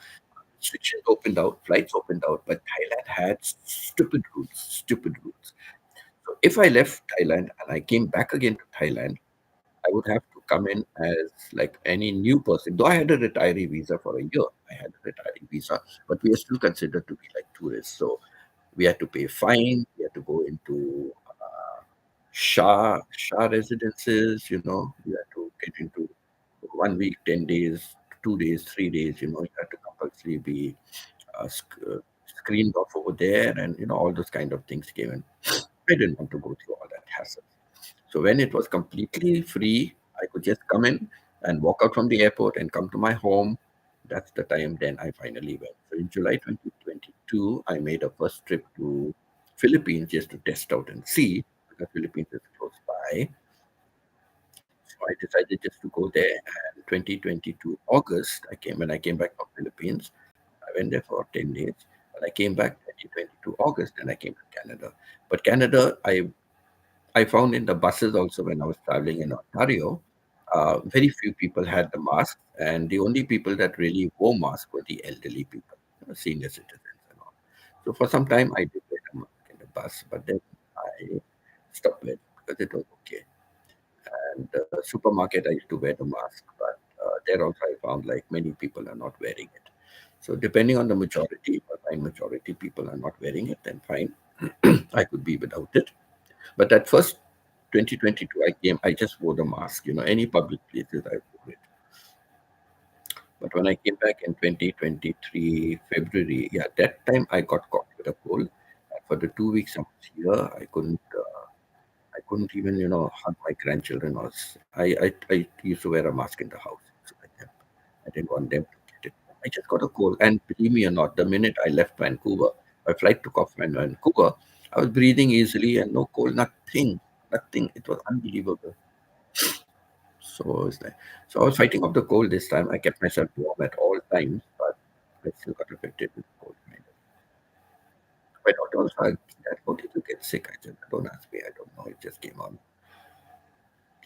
S2: restrictions opened out, flights opened out, but Thailand had stupid rules, stupid rules. So if I left Thailand and I came back again to Thailand, I would have to come in as like any new person. Though I had a retiree visa for a year, I had a retiree visa, but we are still considered to be like tourists. So we had to pay fine. We had to go into Shah residences. You had to get into 1 week, 10 days, 2 days, 3 days. You had to compulsory be screened off over there, and all those kind of things came in. I didn't want to go through all that hassle. So when it was completely free, I could just come in and walk out from the airport and come to my home. That's the time then I finally went. So in July 2022, I made a first trip to Philippines just to test out and see, because Philippines is close by. So I decided just to go there. And 2022 August, when I came back from Philippines, I went there for 10 days. But I came back 2022 August and I came to Canada. But Canada, I found in the buses also when I was traveling in Ontario, very few people had the mask, and the only people that really wore masks were the elderly people, senior citizens and all. So for some time I did wear a mask in the bus, but then I stopped wearing because it was okay. And supermarket I used to wear the mask, but there also I found like many people are not wearing it. So depending on the majority, if I find majority people are not wearing it, then fine, I could be without it. But at first, 2022, I just wore the mask, any public places I wore it. But when I came back in 2023, February, yeah, that time I got caught with a cold. And for the 2 weeks I was here, I couldn't even, hug my grandchildren. I used to wear a mask in the house. So I didn't want them to get it. I just got a cold. And believe me or not, the minute I left Vancouver, my flight took off from Vancouver, I was breathing easily and no cold, nothing, nothing. It was unbelievable. So it's like, so I was fighting off the cold this time. I kept myself warm at all times, but I still got affected with cold. Kind of. My daughter was like, "Dad, how did you get sick?" I said, "Don't ask me. I don't know. It just came on."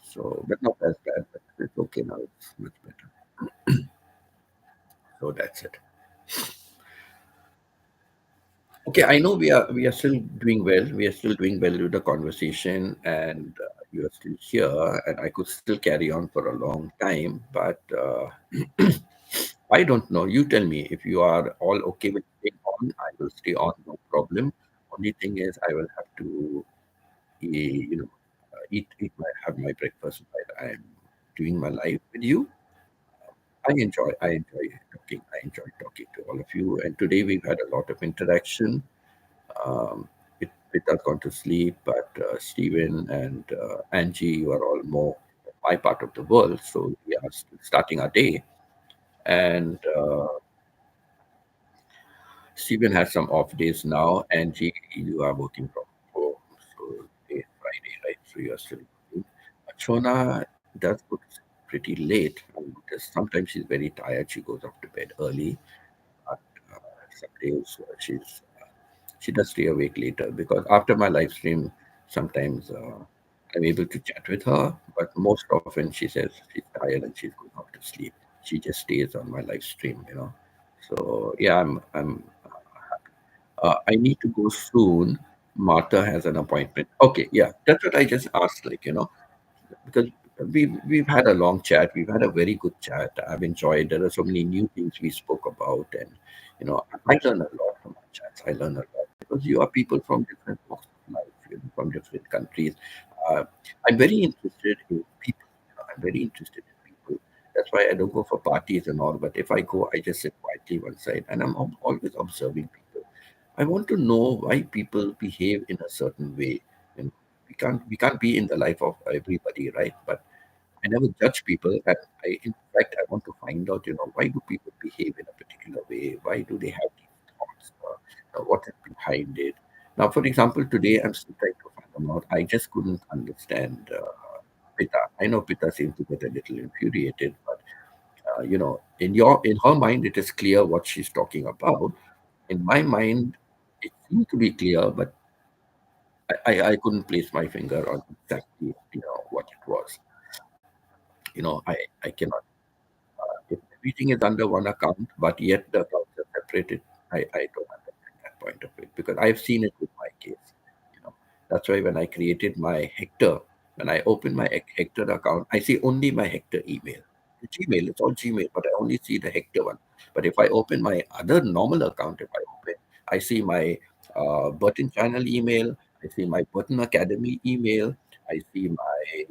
S2: So, but not as bad. But it's okay now. It's much better. So that's it. Okay, I know we are still doing well. We are still doing well with the conversation, and you are still here, and I could still carry on for a long time. But I don't know. You tell me if you are all okay with staying on. I will stay on, no problem. Only thing is, I will have to, have my breakfast while I'm doing my life with you. I enjoy talking. I enjoy talking to all of you. And today we've had a lot of interaction. Um, it has gone to sleep, but Stephen and Angie, you are all more my part of the world. So we are starting our day. And Stephen has some off days now. Angie, you are working from home. So today is Friday, right? So you are still working. Chona does go to sleep pretty late. Because sometimes she's very tired. She goes off to bed early. But some days she does stay awake later because after my live stream, sometimes I'm able to chat with her, but most often she says she's tired and she's going off to sleep. She just stays on my live stream. So yeah, I need to go soon. Martha has an appointment. Okay, yeah, that's what I just asked. Because we've had a long chat. We've had a very good chat. I've enjoyed. There are so many new things we spoke about, and I learn a lot from our chats. I learn a lot because you are people from different walks of life, from different countries. Uh, I'm very interested in people. I'm very interested in people. That's why I don't go for parties and all. But if I go, I just sit quietly one side, and I'm always observing people. I want to know why people behave in a certain way. You know, we can't be in the life of everybody, right? But I never judge people, and in fact, I want to find out, why do people behave in a particular way? Why do they have these thoughts? What is behind it? Now, for example, today I'm still trying to find them out. I just couldn't understand Pita. I know Pita seems to get a little infuriated, but in her mind, it is clear what she's talking about. In my mind, it seemed to be clear, but I couldn't place my finger on exactly what it was. I cannot. If everything is under one account, but yet the accounts are separated, I don't understand that point of it because I've seen it with my case. You know, that's why when I created my Hector, when I open my Hector account, I see only my Hector email. The Gmail, it's all Gmail, but I only see the Hector one. But if I open my other normal account, if I open, I see my Burton Channel email, I see my Burton Academy email, I see my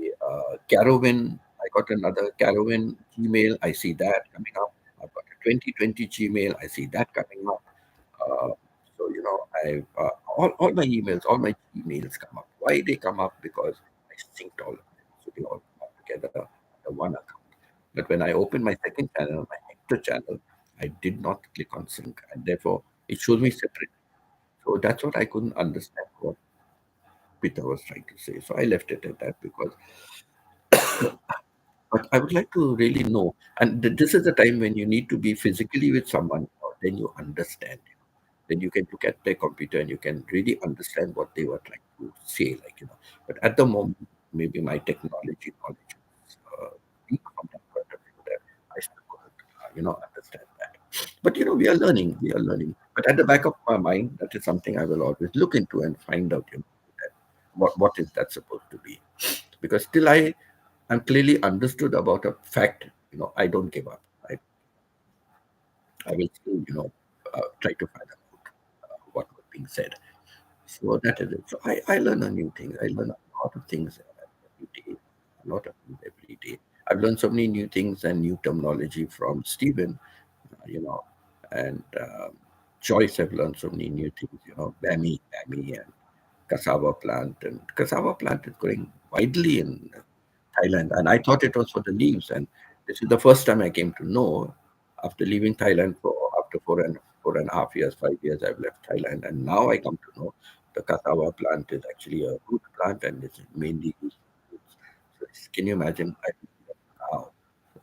S2: Carovin. I got another Carovin Gmail. I see that coming up. I've got a 2020 Gmail. I see that coming up. Uh, so all my emails, all my Gmails come up. Why they come up? Because I synced all of them, so they all come up together under one account. But when I opened my second channel, my Hector channel, I did not click on sync, and therefore it shows me separate. So that's what I couldn't understand what Peter was trying to say. So I left it at that because. But I would like to really know, and this is the time when you need to be physically with someone, then you understand. Then you can look at their computer and you can really understand what they were trying to say, But at the moment, maybe my technology knowledge is weak from that point of view that I still couldn't, understand that. But we are learning. But at the back of my mind, that is something I will always look into and find out, that what is that supposed to be? Because still I'm clearly understood about a fact. I don't give up. I will still, try to find out what was being said. So that is it. So I learn a new thing. I learn a lot of things every day. A lot of things every day. I've learned so many new things and new terminology from Stephen, and Joyce have learned so many new things, BAMI, and cassava plant. And cassava plant is growing widely in Thailand, and I thought it was for the leaves. And this is the first time I came to know after leaving Thailand for after 4.5 years, 5 years I've left Thailand, and now I come to know the cassava plant is actually a root plant and it's mainly used for roots. So can you imagine? I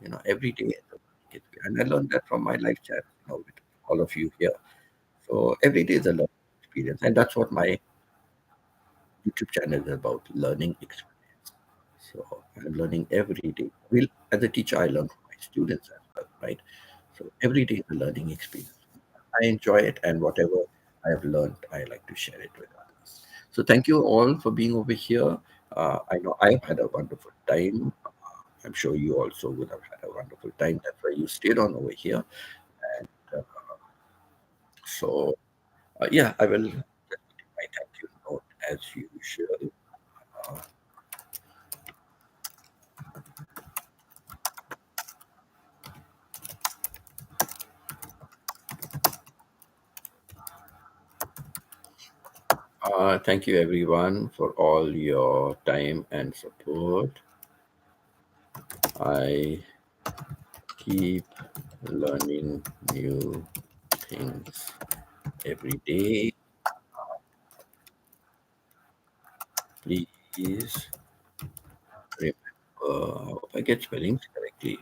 S2: now, every day, and I learned that from my live chat, with all of you here. So every day is a learning experience, and that's what my YouTube channel is about: learning experience. So I'm learning every day. Well, as a teacher, I learn from my students as well, right? So every day is a learning experience. I enjoy it, and whatever I have learned, I like to share it with others. So thank you all for being over here. I know I've had a wonderful time. I'm sure you also would have had a wonderful time. That's why you stayed on over here. And so, yeah, I will definitely my thank you note as usual. Uh, thank you everyone for all your time and support. I keep learning new things every day. Please remember, I hope I get spellings correctly.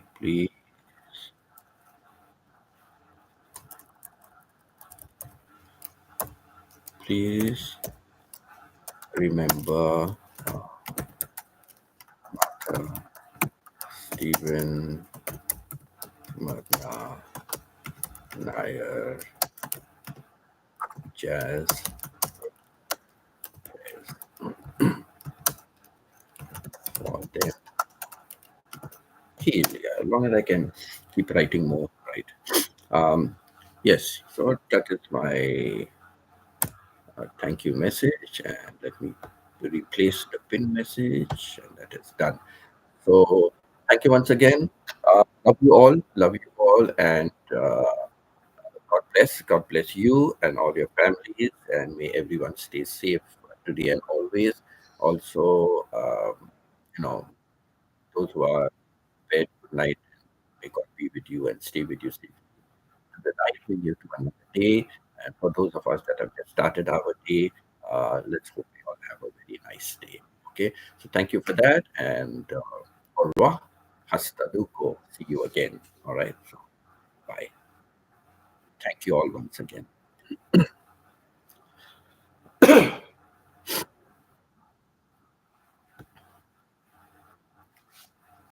S2: Please remember, uh, Stephen Magna Nair Jazz for them. As long as I can keep writing more, right? Um, yes, so that is my thank you message, and let me replace the pin message, and that is done. So thank you once again. Love you all, and God bless you and all your families, and may everyone stay safe today and always. Also, you know, those who are bed, good night. May God be with you and stay with you safely. The night will yield to another day. And for those of us that have just started our day, let's hope we all have a very nice day. Okay. So thank you for that. And au revoir. Hasta luego. See you again. All right. So bye. Thank you all once again.